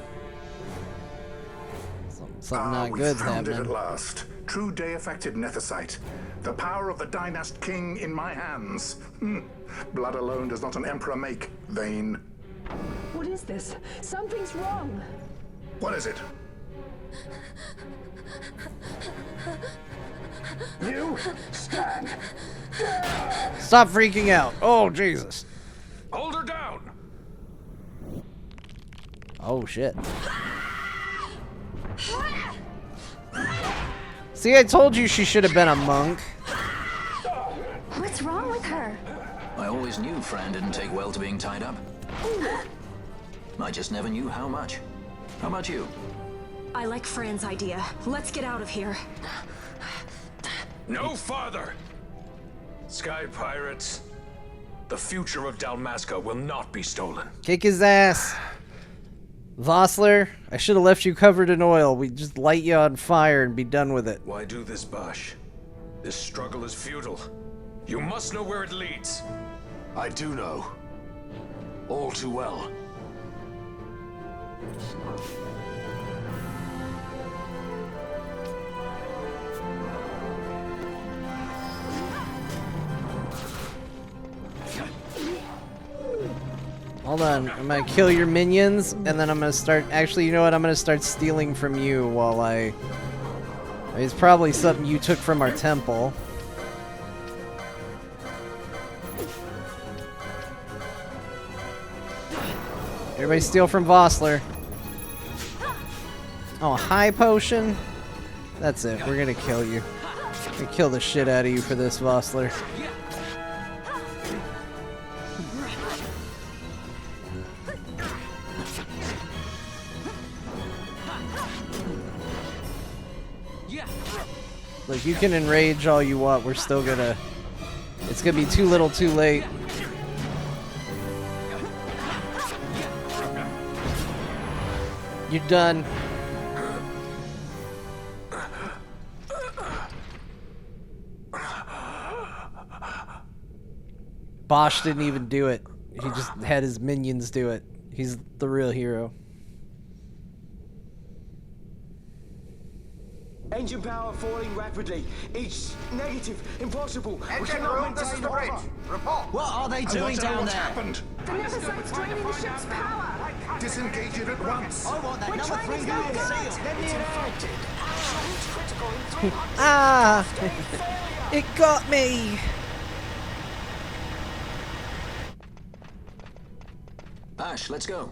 Something not we good's found it happening. at last. True day-affected nethicite. The power of the Dynast King in my hands. Blood alone does not an emperor make, vain. What is this? Something's wrong! What is it? You stand. Stop freaking out. Oh, Jesus. Hold her down! Oh, shit. See, I told you she should have been a monk. What's wrong with her? I always knew Fran didn't take well to being tied up. I just never knew how much. How about you? I like Fran's idea. Let's get out of here. No farther! Sky pirates, the future of Dalmasca will not be stolen. Kick his ass. Vossler, I should have left you covered in oil. We'd just light you on fire and be done with it. Why do this, Bash? This struggle is futile. You must know where it leads. I do know. All too well. Hold on, I'm gonna kill your minions, and then I'm gonna start... Actually, you know what? I'm gonna start stealing from you while I... It's probably something you took from our temple. Everybody steal from Vossler. Oh, high potion? That's it, we're gonna kill you. We're gonna kill the shit out of you for this, Vossler. Look, you can enrage all you want, we're still gonna... It's gonna be too little too late. You're done. Bosch didn't even do it. He just had his minions do it. He's the real hero. Engine power falling rapidly. It's negative. Impossible. Engine room, this is the bridge. Report. What are they doing down What's there? happened? The Nephesite's draining the ship's power! Disengage it at once. I want that We're number trying 3 to million get seal. it. Let me in. Ah! It got me! Ash, let's go.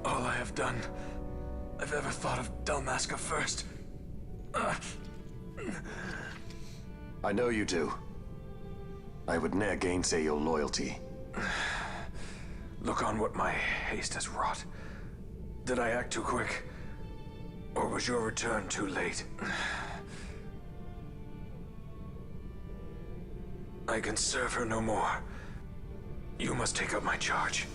All I have done, I've ever thought of Dalmasca first. I know you do. I would ne'er gainsay your loyalty. Look on what my haste has wrought. Did I act too quick? Or was your return too late? I can serve her no more. You must take up my charge.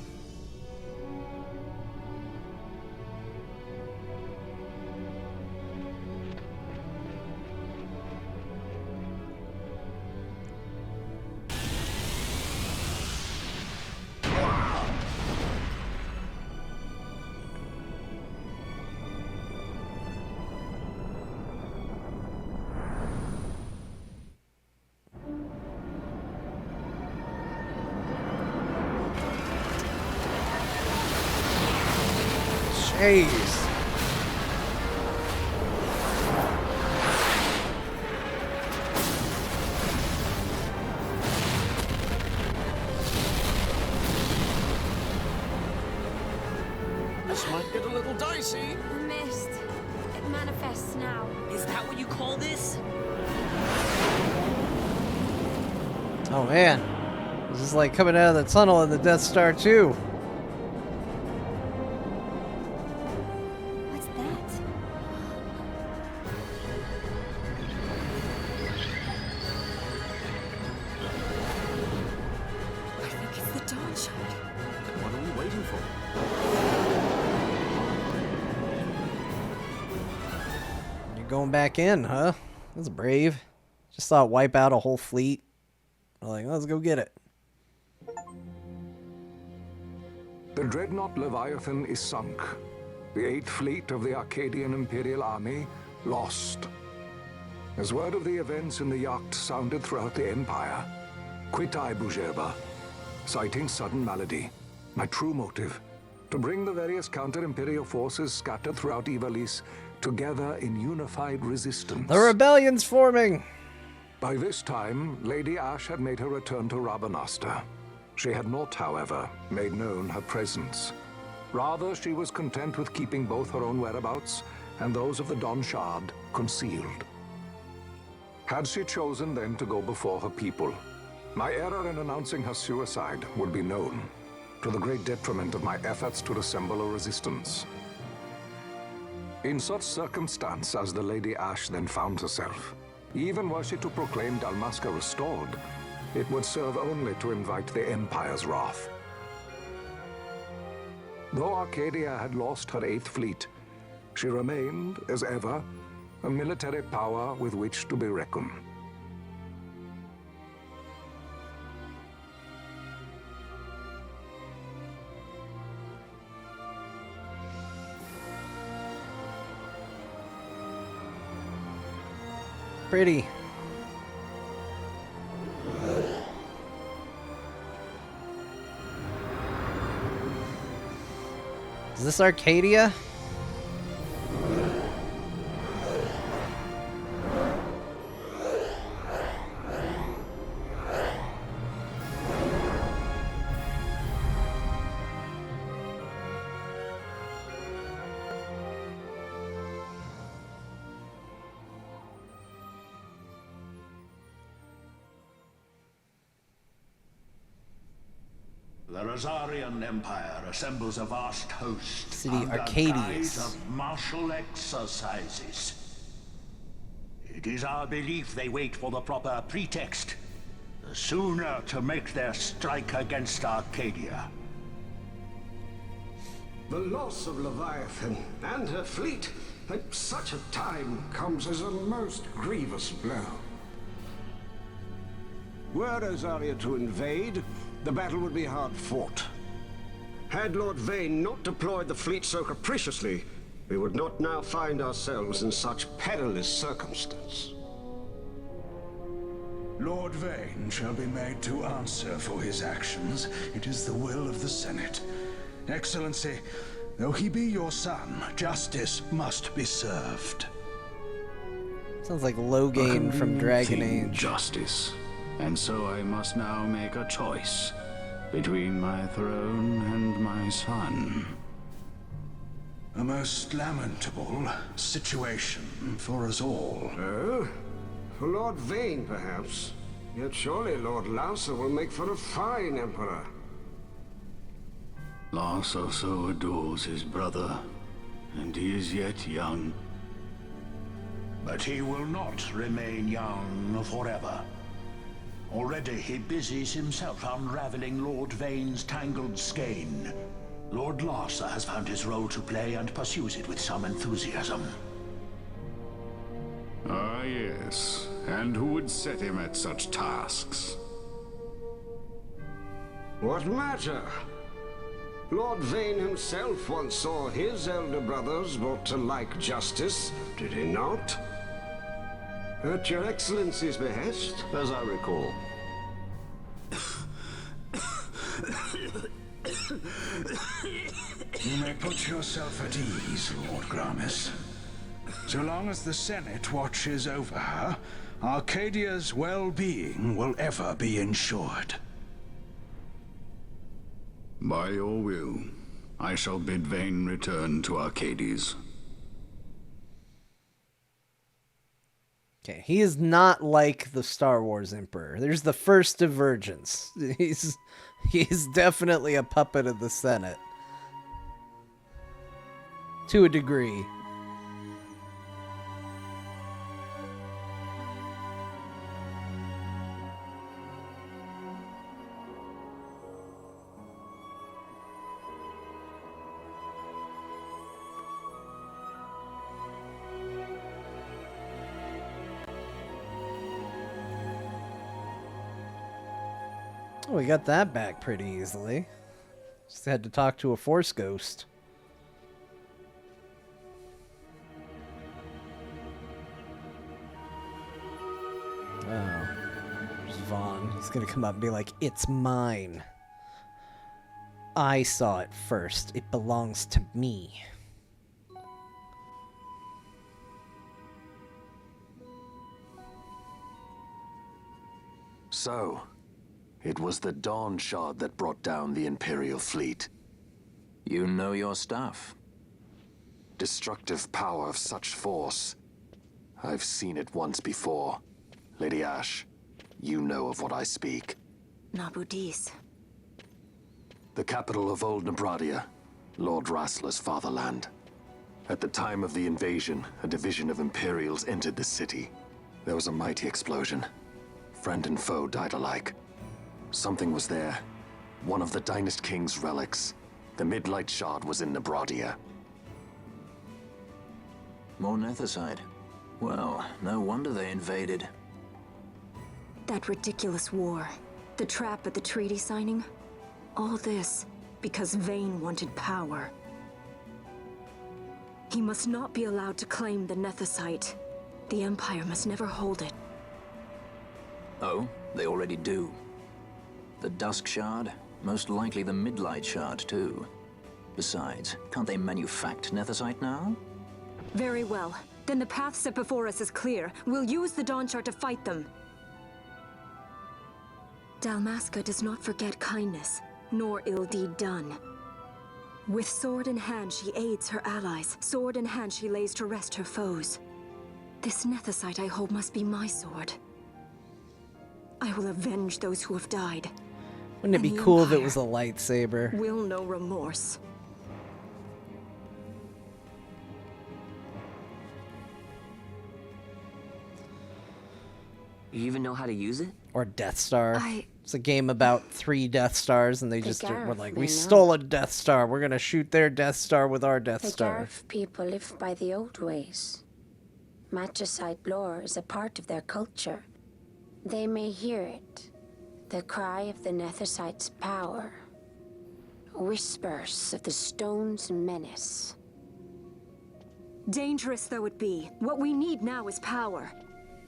Jeez. This might get a little dicey. The mist. It manifests now. Is that what you call this? Oh man. This is like coming out of the tunnel in the Death Star 2. What's that? I think it's the dawn shard. Then what are we waiting for? You're going back in, huh? That's brave. Just thought wipe out a whole fleet. Like, let's go get it. The dreadnought Leviathan is sunk. The 8th fleet of the Arcadian Imperial Army lost. As word of the events in the yacht sounded throughout the Empire, quit I Bujerba, citing sudden malady. My true motive, to bring the various counter-imperial forces scattered throughout Ivalice together in unified resistance. The rebellion's forming! By this time, Lady Ash had made her return to Rabanastre. She had not, however, made known her presence. Rather, she was content with keeping both her own whereabouts and those of the Don Shard concealed. Had she chosen then to go before her people, my error in announcing her suicide would be known, to the great detriment of my efforts to assemble a resistance. In such circumstance as the Lady Ash then found herself, even were she to proclaim Dalmasca restored, it would serve only to invite the Empire's wrath. Though Arcadia had lost her 8th fleet, she remained, as ever, a military power with which to be reckoned. Pretty. Is this Arcadia? The Rosarian Empire assembles a vast host City under Arcadius. guise of martial exercises. It is our belief they wait for the proper pretext, the sooner to make their strike against Arcadia. The loss of Leviathan and her fleet at such a time comes as a most grievous blow. Were Rosaria to invade, the battle would be hard fought. Had Lord Vayne not deployed the fleet so capriciously, we would not now find ourselves in such perilous circumstance. Lord Vayne shall be made to answer for his actions. It is the will of the Senate. Excellency, though he be your son, justice must be served. Sounds like Logain from Dragon Age. Justice. And so I must now make a choice. between my throne and my son. A most lamentable situation for us all. Oh? For Lord Vane, perhaps. Yet surely Lord Lauser will make for a fine emperor. Lauser so adores his brother, and he is yet young. But he will not remain young forever. Already he busies himself unraveling Lord Vane's tangled skein. Lord Lauser has found his role to play and pursues it with some enthusiasm. Ah, yes. And who would set him at such tasks? What matter? Lord Vane himself once saw his elder brothers brought to like justice, did he not? At your Excellency's behest, as I recall. You may put yourself at ease, Lord Gramis. So long as the Senate watches over her, Arcadia's well-being will ever be ensured. By your will, I shall bid Vane return to Arcades. Okay, he is not like the Star Wars Emperor. There's the first divergence. He's definitely a puppet of the Senate. To a degree. Oh, we got that back pretty easily. Just had to talk to a Force ghost. Oh. There's Vaughn. He's gonna come up and be like, "It's mine. I saw it first. It belongs to me." So, it was the Dawn Shard that brought down the Imperial fleet. You know your stuff. Destructive power of such force. I've seen it once before. Lady Ash, you know of what I speak. Nabudis. The capital of Old Nebradia, Lord Rassler's fatherland. At the time of the invasion, a division of Imperials entered the city. There was a mighty explosion. Friend and foe died alike. Something was there. One of the Dynast King's relics. The Midlight Shard was in Nebradia. More Nethicite. Well, no wonder they invaded. That ridiculous war. The trap at the treaty signing. All this because Vane wanted power. He must not be allowed to claim the Nethicite. The Empire must never hold it. Oh, they already do. The Dusk Shard? Most likely the Midlight Shard, too. Besides, can't they manufacture Nethicite now? Very well. Then the path set before us is clear. We'll use the Dawn Shard to fight them. Dalmasca does not forget kindness, nor ill deed done. With sword in hand, she aids her allies. Sword in hand, she lays to rest her foes. This Nethicite I hold must be my sword. I will avenge those who have died. Wouldn't it be cool if it was a lightsaber? Will know remorse. You even know how to use it? Or Death Star. It's a game about 3 Death Stars, and they just were like, "We may stole a Death Star. We're gonna shoot their Death Star with our Death The Star." Garif people live by the old ways. Matricide lore is a part of their culture. They may hear it. The cry of the Nethicite's power. Whispers of the stone's menace. Dangerous though it be, what we need now is power.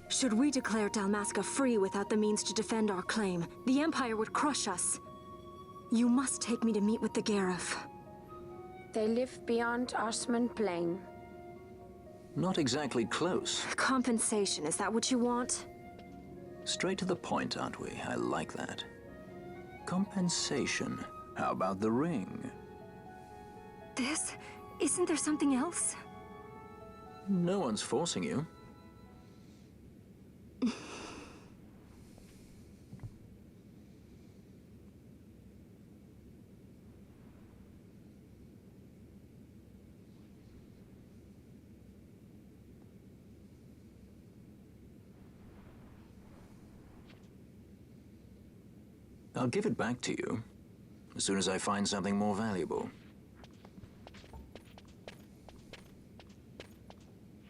Should we declare Dalmasca free without the means to defend our claim, the Empire would crush us. You must take me to meet with the Garif. They live beyond Osman Plain. Not exactly close. Compensation, is that what you want? Straight to the point, aren't we? I like that. Compensation. How about the ring? This? Isn't there something else? No one's forcing you. I'll give it back to you as soon as I find something more valuable.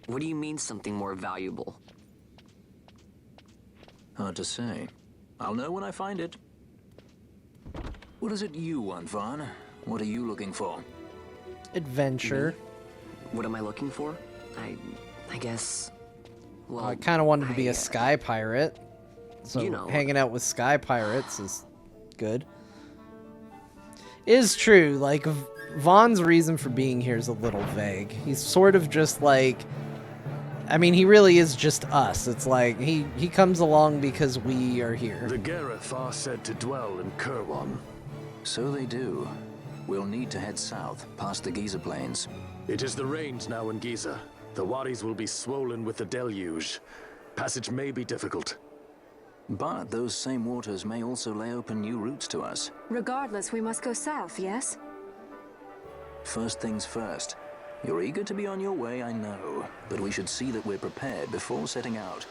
What do you mean something more valuable? Hard to say. I'll know when I find it. What is it you want, Vaughn? What are you looking for? Adventure. What am I looking for? I guess... Well, I kind of wanted to be a sky pirate. So you know. Hanging out with sky pirates is good. Is true, like, Vaughn's reason for being here is a little vague. He's sort of just like... I mean, he really is just us. It's like, he comes along because we are here. The Gareth are said to dwell in Kirwan. So they do. We'll need to head south, past the Giza Plains. It is the rains now in Giza. The wadis will be swollen with the deluge. Passage may be difficult. But those same waters may also lay open new routes to us. Regardless, we must go south, yes? First things first. You're eager to be on your way, I know. But we should see that we're prepared before setting out.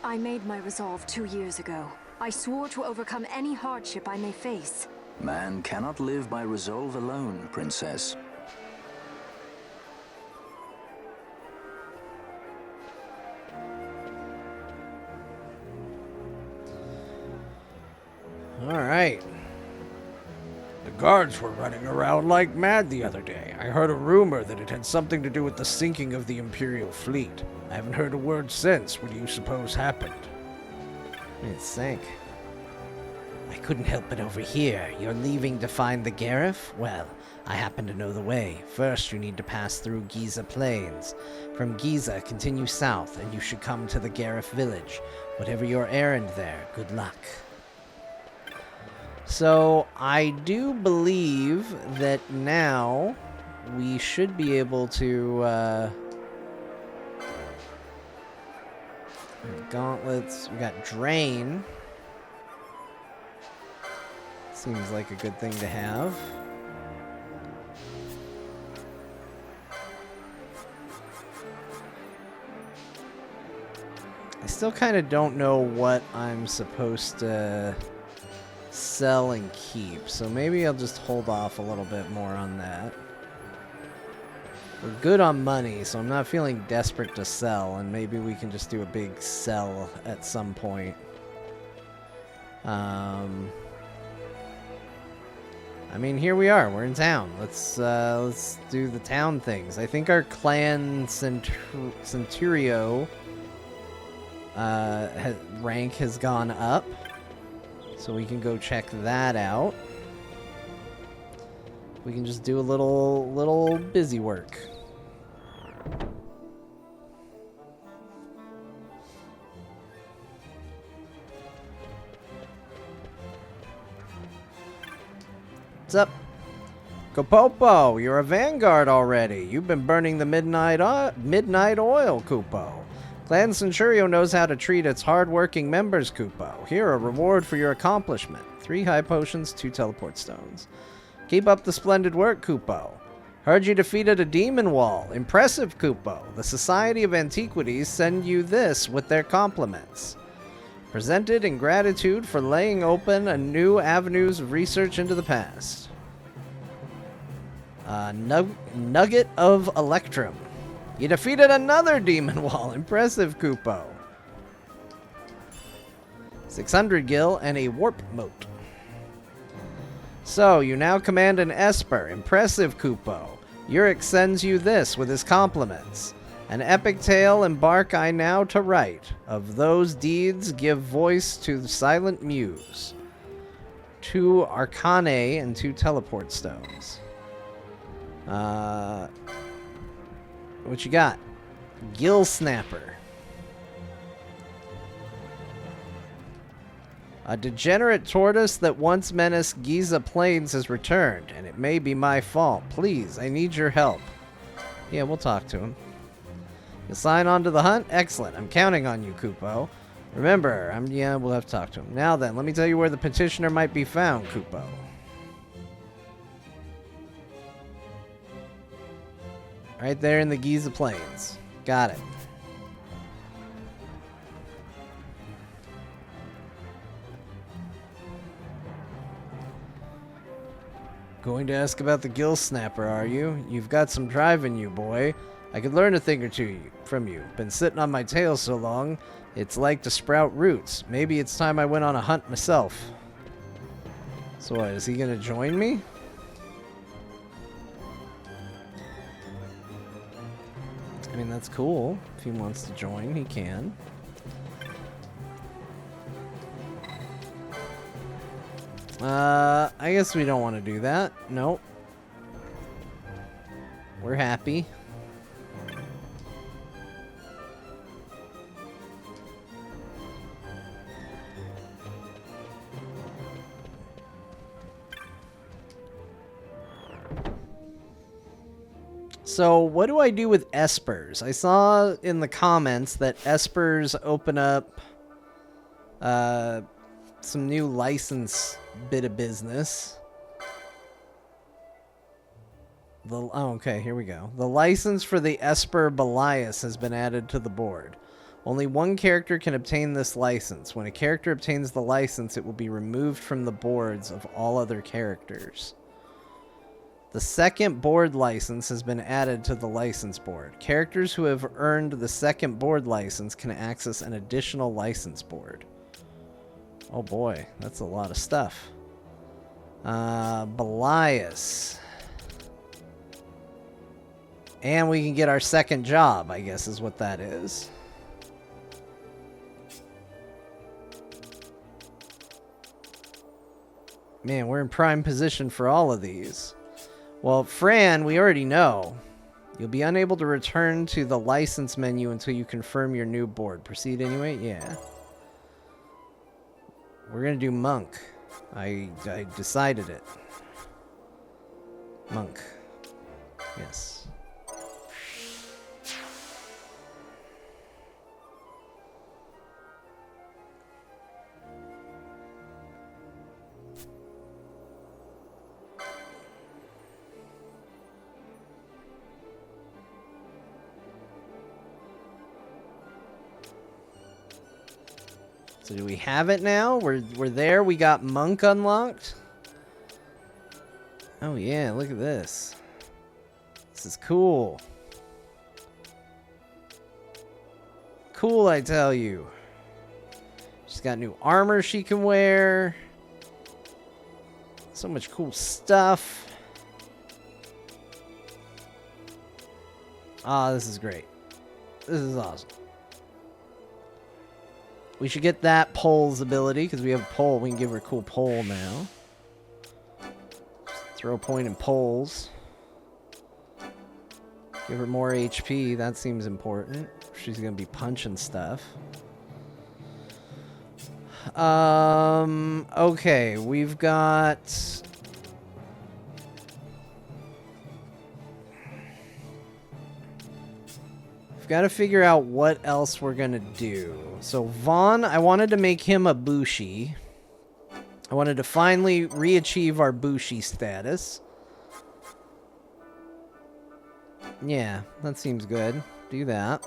I made my resolve 2 years ago. I swore to overcome any hardship I may face. Man cannot live by resolve alone, Princess. Alright. The guards were running around like mad the other day. I heard a rumor that it had something to do with the sinking of the Imperial fleet. I haven't heard a word since. What do you suppose happened? It sank. I couldn't help but overhear. You're leaving to find the Gareth? Well, I happen to know the way. First, you need to pass through Giza Plains. From Giza, continue south, and you should come to the Gareth village. Whatever your errand there, good luck. So, I do believe that now we should be able to, gauntlets, we got Drain. Seems like a good thing to have. I still kind of don't know what I'm supposed to sell and keep, so maybe I'll just hold off a little bit more on that. We're good on money, so I'm not feeling desperate to sell, and maybe we can just do a big sell at some point. I mean, here we are. We're in town. Let's do the town things. I think our clan Centurio rank has gone up. So we can go check that out. We can just do a little busy work. What's up? Kopopo, you're a vanguard already. You've been burning the midnight oil, Kupo. Clan Centurio knows how to treat its hard-working members, Kupo. Here, a reward for your accomplishment. 3 high potions, 2 teleport stones. Keep up the splendid work, Kupo. Heard you defeated a demon wall. Impressive, Kupo. The Society of Antiquities send you this with their compliments. Presented in gratitude for laying open a new avenues of research into the past. Nugget of Electrum. You defeated another demon wall. Impressive, Kupo. 600 gil and a warp moat. So, you now command an Esper. Impressive, Kupo. Yurik sends you this with his compliments. An epic tale embark I now to write. Of those deeds give voice to the silent muse. 2 Arcane and 2 teleport stones. What you got? Gill Snapper. A degenerate tortoise that once menaced Giza Plains has returned, and it may be my fault. Please, I need your help. Yeah, we'll talk to him. You'll sign on to the hunt? Excellent. I'm counting on you, Kupo. Remember, yeah, we'll have to talk to him. Now then, let me tell you where the petitioner might be found, Kupo. Right there in the Giza Plains. Got it. Going to ask about the gill snapper, are you? You've got some drive in you, boy. I could learn a thing or two from you. Been sitting on my tail so long, it's like to sprout roots. Maybe it's time I went on a hunt myself. So what, is he gonna join me? I mean, that's cool. If he wants to join, he can. I guess we don't want to do that. Nope. We're happy. So, what do I do with espers? I saw in the comments that espers open up some new license bit of business. Okay, here we go. The license for the Esper Belias has been added to the board. Only one character can obtain this license. When a character obtains the license, it will be removed from the boards of all other characters. The second board license has been added to the license board. Characters who have earned the second board license can access an additional license board. Oh boy, that's a lot of stuff. Belias. And we can get our second job, I guess is what that is. Man, we're in prime position for all of these. Well, Fran, we already know. You'll be unable to return to the license menu until you confirm your new board. Proceed anyway? Yeah. We're gonna do Monk. I decided it. Monk. Yes. So do we have it now? We're there. We got Monk unlocked. Oh yeah, look at this. This is cool. Cool, I tell you. She's got new armor she can wear. So much cool stuff. Ah, this is great. This is awesome. We should get that pole's ability, because we have a pole. We can give her a cool pole now. Throw a point in poles. Give her more HP. That seems important. She's going to be punching stuff. Okay, we've got... Got to figure out what else we're going to do. So Vaughn, I wanted to make him a Bushi. I wanted to finally re-achieve our Bushi status. Yeah, that seems good. Do that.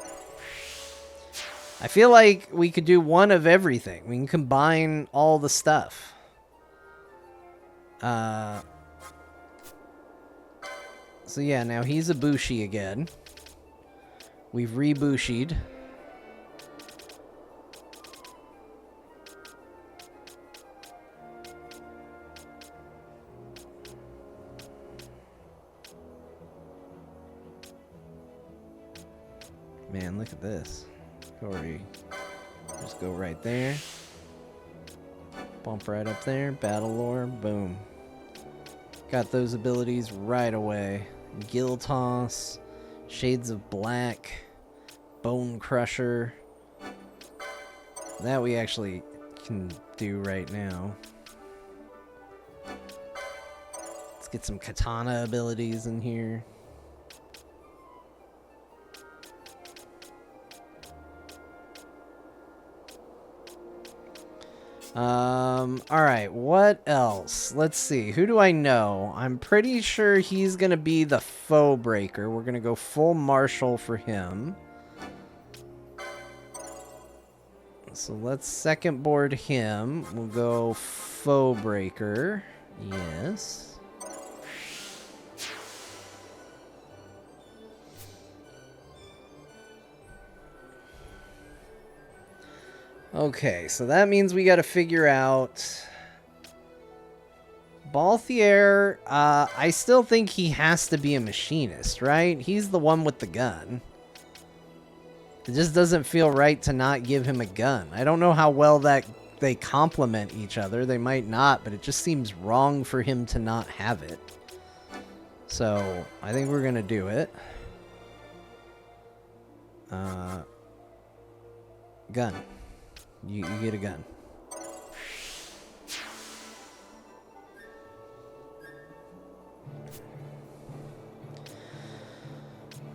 I feel like we could do one of everything. We can combine all the stuff. So yeah, now he's a Bushi again. We've rebushied. Man, look at this. Corey. Just go right there. Bump right up there. Battle lore. Boom. Got those abilities right away. Gill toss. Shades of Black, Bone Crusher. That we actually can do right now. Let's get some katana abilities in here. Alright, what else? Let's see. Who do I know? I'm pretty sure he's gonna be the foe breaker. We're gonna go full martial for him. So let's second board him. We'll go foe breaker. Yes. Okay, so that means we got to figure out Balthier. I still think he has to be a machinist, right? He's the one with the gun. It just doesn't feel right to not give him a gun. I don't know how well that they complement each other. They might not, but it just seems wrong for him to not have it. So I think we're going to do it. Gun. You get a gun.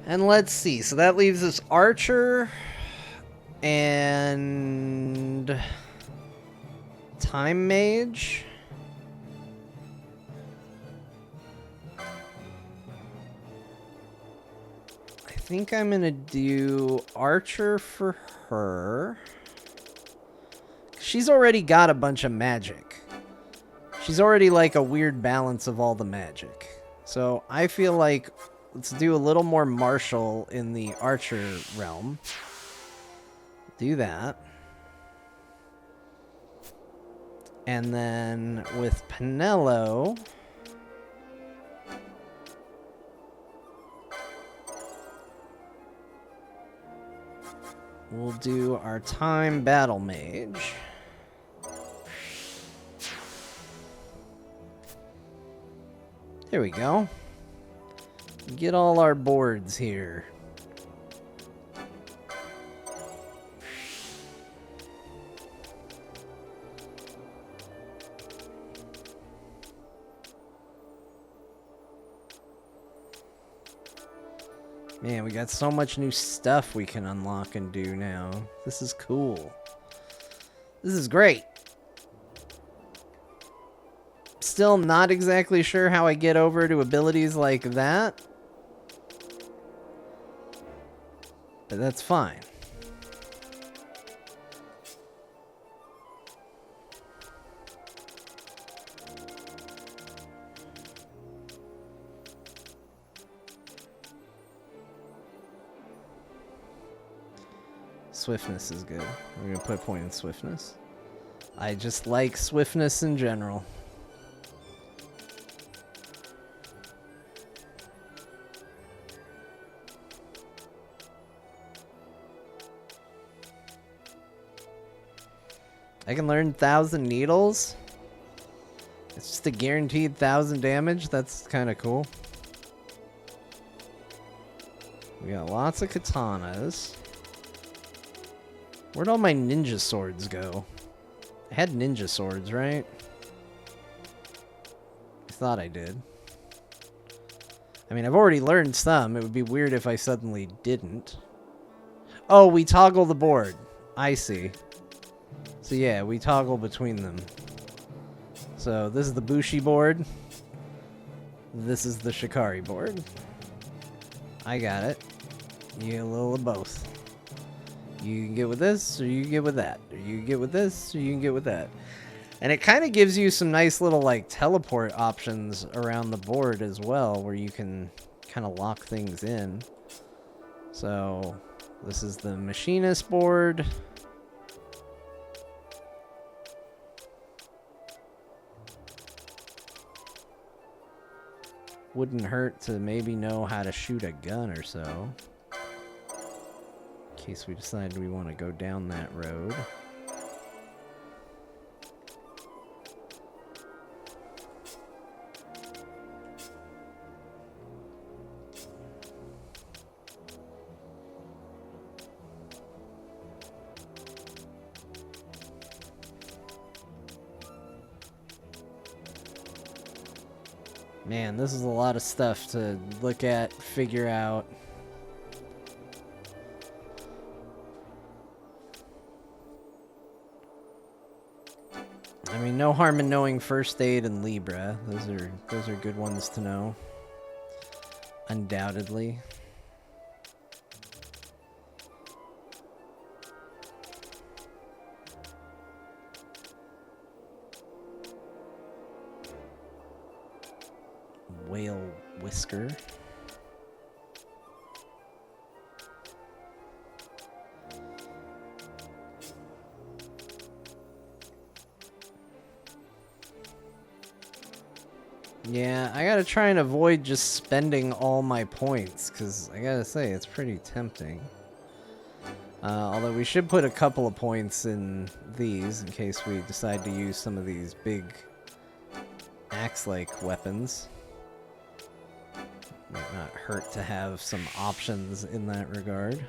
And let's see. So that leaves us Archer and Time Mage. I think I'm going to do Archer for her. She's already got a bunch of magic. She's already like a weird balance of all the magic. So I feel like let's do a little more martial in the Archer realm. Do that. And then with Penelo, we'll do our Time Battle Mage. There we go. Get all our boards here. Man, we got so much new stuff we can unlock and do now. This is cool. This is great. Still not exactly sure how I get over to abilities like that. But that's fine. Swiftness is good. We're going to put a point in swiftness. I just like swiftness in general. I can learn 1,000 needles. It's just a guaranteed 1,000 damage. That's kind of cool. We got lots of katanas. Where'd all my ninja swords go? I had ninja swords, right? I thought I did. I mean, I've already learned some. It would be weird if I suddenly didn't. Oh, we toggle the board. I see. So yeah, we toggle between them. So this is the Bushi board. This is the Shikari board. I got it. You get a little of both. You can get with this, or you can get with that. Or you can get with this, or you can get with that. And it kind of gives you some nice little like teleport options around the board as well, where you can kind of lock things in. So this is the Machinist board. Wouldn't hurt to maybe know how to shoot a gun or so. In case we decide we want to go down that road. Man, this is a lot of stuff to look at, figure out. I mean, no harm in knowing First Aid and Libra. Those are good ones to know. Undoubtedly. Whale whisker. Yeah, I gotta try and avoid just spending all my points, because I gotta say, it's pretty tempting. Although we should put a couple of points in these in case we decide to use some of these big axe-like weapons. Might not hurt to have some options in that regard.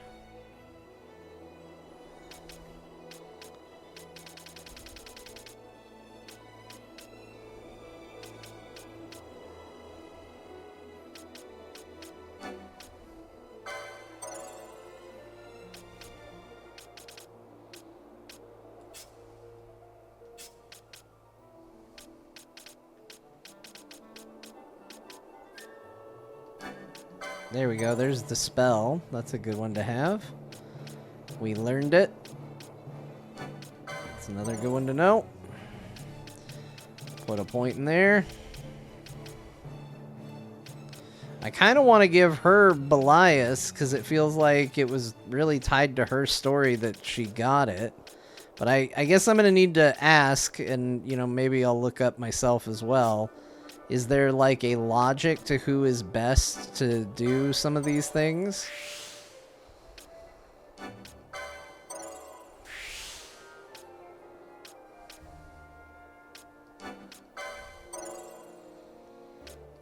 There we go, there's the spell. That's a good one to have. We learned it. That's another good one to know. Put a point in there. I kind of want to give her Belias, because it feels like it was really tied to her story that she got it. But I guess I'm going to need to ask, and, you know, maybe I'll look up myself as well. Is there, like, a logic to who is best to do some of these things?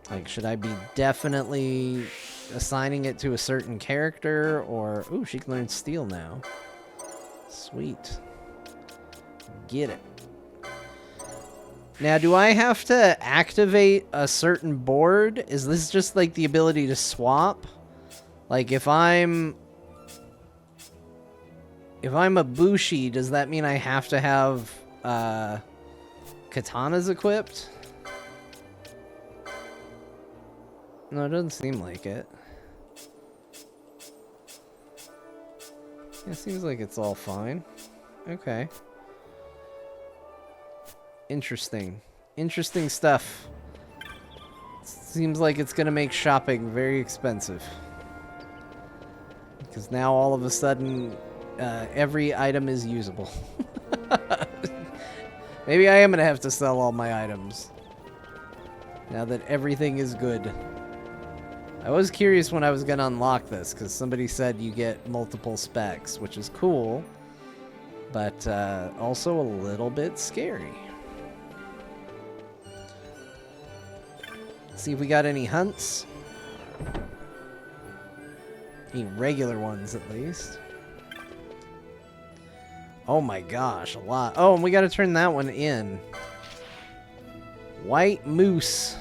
Like, should I be definitely assigning it to a certain character, or... Ooh, she can learn steel now. Sweet. Get it. Now, do I have to activate a certain board? Is this just, like, the ability to swap? Like, if I'm a Bushi, does that mean I have to have, katanas equipped? No, it doesn't seem like it. It seems like it's all fine. Okay. Interesting. Interesting stuff. Seems like it's gonna make shopping very expensive. Because now all of a sudden, every item is usable. Maybe I am gonna have to sell all my items. Now that everything is good. I was curious when I was gonna unlock this, because somebody said you get multiple specs, which is cool. But also a little bit scary. See if we got any hunts. Any regular ones, at least. Oh my gosh, a lot. Oh, and we gotta turn that one in. White moose.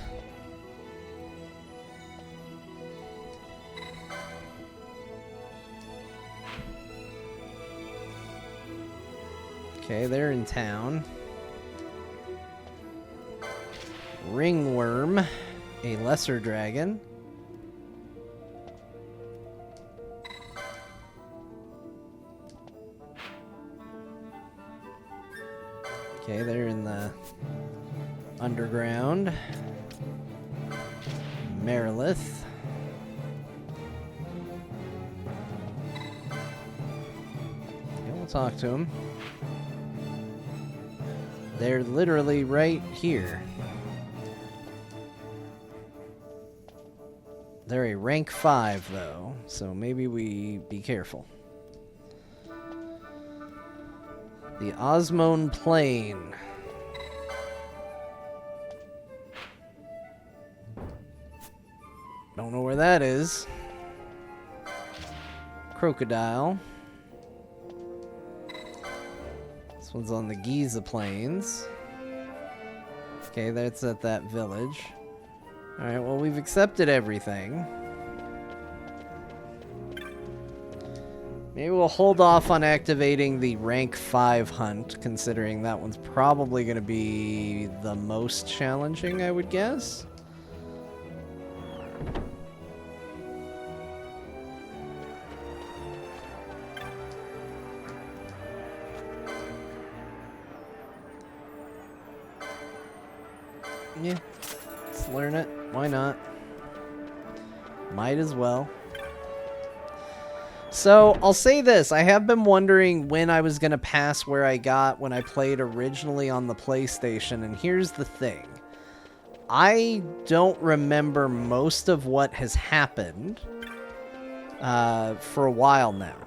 Okay, they're in town. Ringworm. A lesser dragon. Okay, they're in the underground. Merilith. Okay, we'll talk to him. They're literally right here. They're a rank 5, though, so maybe we be careful. The Osmone Plain. Don't know where that is. Crocodile. This one's on the Giza Plains. Okay, that's at that village. Alright, well, we've accepted everything. Maybe we'll hold off on activating the rank 5 hunt, considering that one's probably going to be the most challenging, I would guess. Yeah, let's learn it. Why not? Might as well. So, I'll say this. I have been wondering when I was going to pass where I got when I played originally on the PlayStation, and here's the thing. I don't remember most of what has happened for a while now.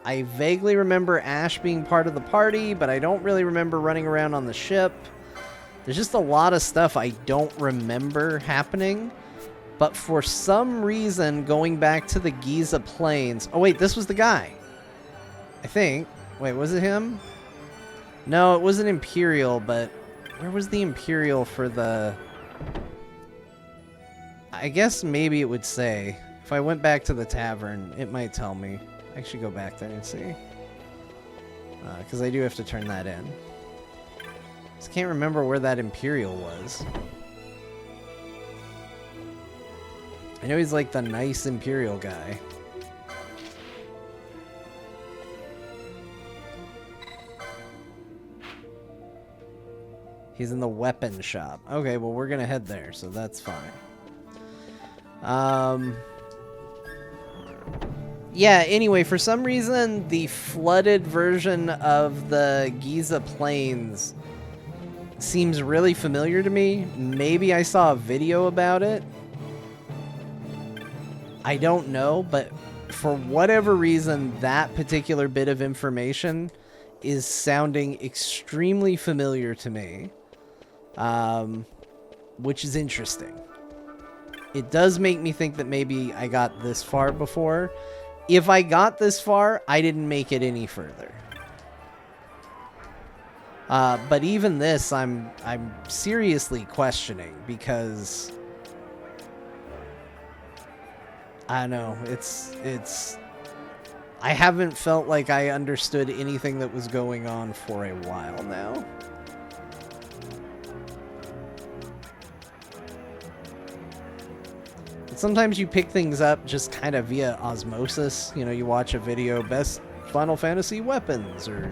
I vaguely remember Ash being part of the party, but I don't really remember running around on the ship. There's just a lot of stuff I don't remember happening. But for some reason, going back to the Giza Plains... Oh, wait, this was the guy. I think. Wait, was it him? No, it wasn't Imperial, but... Where was the Imperial for the... I guess maybe it would say... If I went back to the tavern, it might tell me. I should go back there and see. Because I do have to turn that in. Just can't remember where that Imperial was. I know he's like the nice Imperial guy. He's in the weapon shop. Okay, well, we're gonna head there, so that's fine. Yeah, anyway, for some reason, the flooded version of the Giza Plains seems really familiar to me. Maybe I saw a video about it. I don't know, but for whatever reason, that particular bit of information is sounding extremely familiar to me, which is interesting. It does make me think that maybe I got this far before. If I got this far, I didn't make it any further. But even this, I'm seriously questioning, because... I don't know, it's... I haven't felt like I understood anything that was going on for a while now. But sometimes you pick things up just kind of via osmosis. You know, you watch a video, best Final Fantasy weapons, or,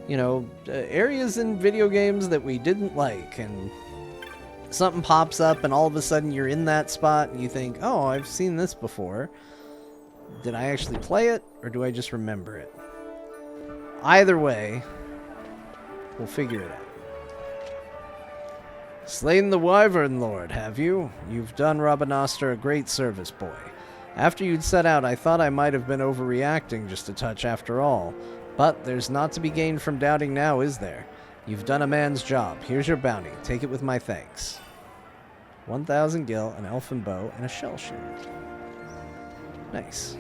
you know, areas in video games that we didn't like, and... something pops up and all of a sudden you're in that spot and you think, oh, I've seen this before. Did I actually play it, or do I just remember it? Either way, we'll figure it out. Slain the Wyvern Lord, have you? You've done Rabanastre a great service, boy. After you'd set out, I thought I might have been overreacting just a touch after all. But there's not to be gained from doubting now, is there? You've done a man's job. Here's your bounty. Take it with my thanks. 1,000 gil, an elfin bow, and a shell shield. Nice.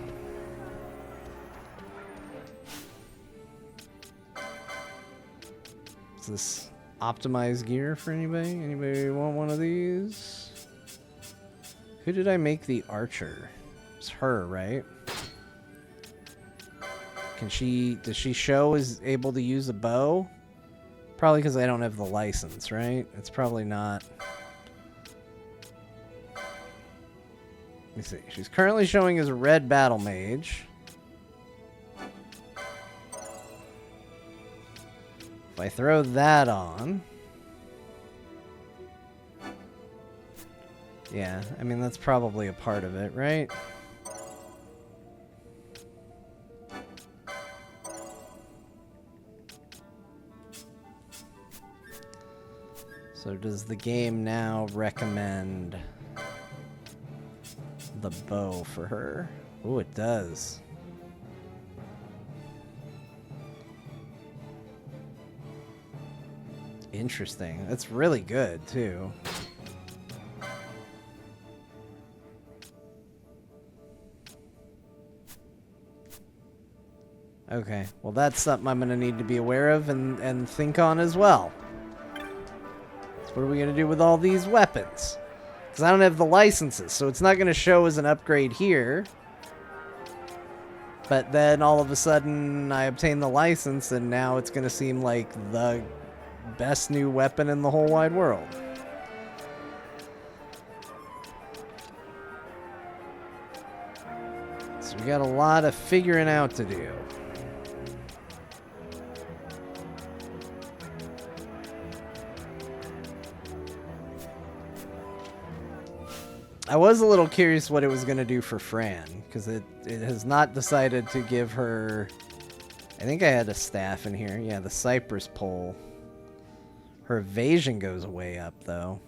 Is this optimized gear for anybody? Anybody want one of these? Who did I make the archer? It's her, right? Does she show is able to use a bow? Probably because I don't have the license, right? It's probably not. Let me see. She's currently showing as a red battle mage. If I throw that on... Yeah, I mean, that's probably a part of it, right? So does the game now recommend the bow for her? Oh, it does. Interesting. That's really good, too. Okay, well that's something I'm going to need to be aware of and think on as well. What are we going to do with all these weapons? Because I don't have the licenses, so it's not going to show as an upgrade here. But then all of a sudden I obtain the license and now it's going to seem like the best new weapon in the whole wide world. So we got a lot of figuring out to do. I was a little curious what it was going to do for Fran, because it has not decided to give her... I think I had a staff in here. Yeah, the cypress pole. Her evasion goes way up, though.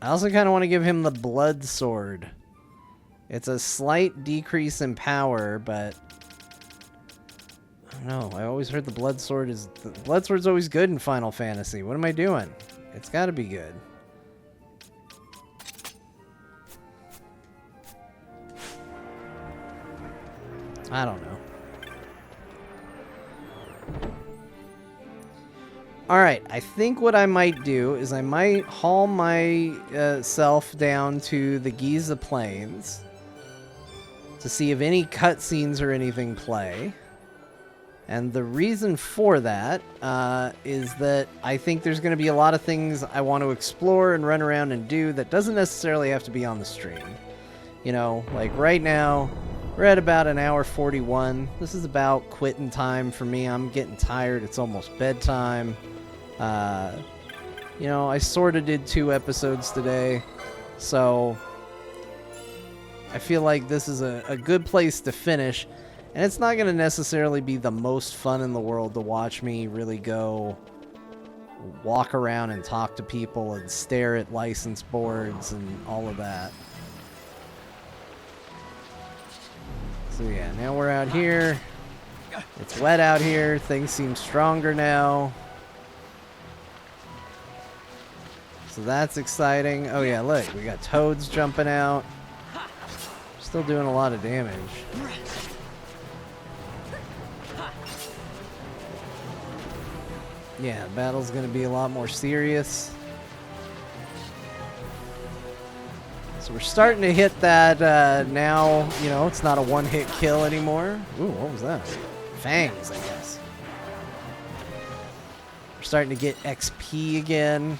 I also kind of want to give him the blood sword. It's a slight decrease in power, but... No, I always heard the blood sword is... The blood sword's always good in Final Fantasy. What am I doing? It's got to be good. I don't know. Alright, I think what I might do is I might haul myself down to the Giza Plains to see if any cutscenes or anything play. And the reason for that is that I think there's going to be a lot of things I want to explore and run around and do that doesn't necessarily have to be on the stream. You know, like right now, we're at about an hour 41. This is about quitting time for me. I'm getting tired. It's almost bedtime. You know, I sort of did 2 episodes today, so I feel like this is a good place to finish. And it's not going to necessarily be the most fun in the world to watch me really go walk around and talk to people and stare at license boards and all of that. So yeah, now we're out here. It's wet out here. Things seem stronger now. So that's exciting. Oh yeah, look, we got toads jumping out. Still doing a lot of damage. Yeah, the battle's gonna be a lot more serious. So we're starting to hit that now, you know, it's not a one-hit kill anymore. Ooh, what was that? Fangs, I guess. We're starting to get XP again.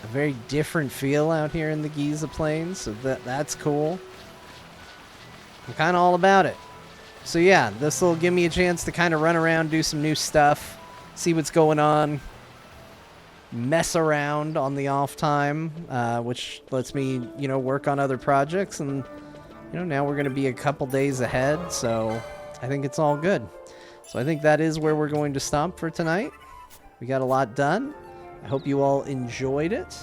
A very different feel out here in the Giza Plains, so that's cool. I'm kind of all about it. So yeah, this will give me a chance to kind of run around, do some new stuff, see what's going on, mess around on the off time, which lets me, you know, work on other projects. And, you know, now we're going to be a couple days ahead, so I think it's all good. So I think that is where we're going to stop for tonight. We got a lot done. I hope you all enjoyed it,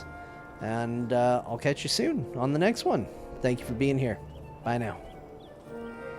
and I'll catch you soon on the next one. Thank you for being here. Bye now.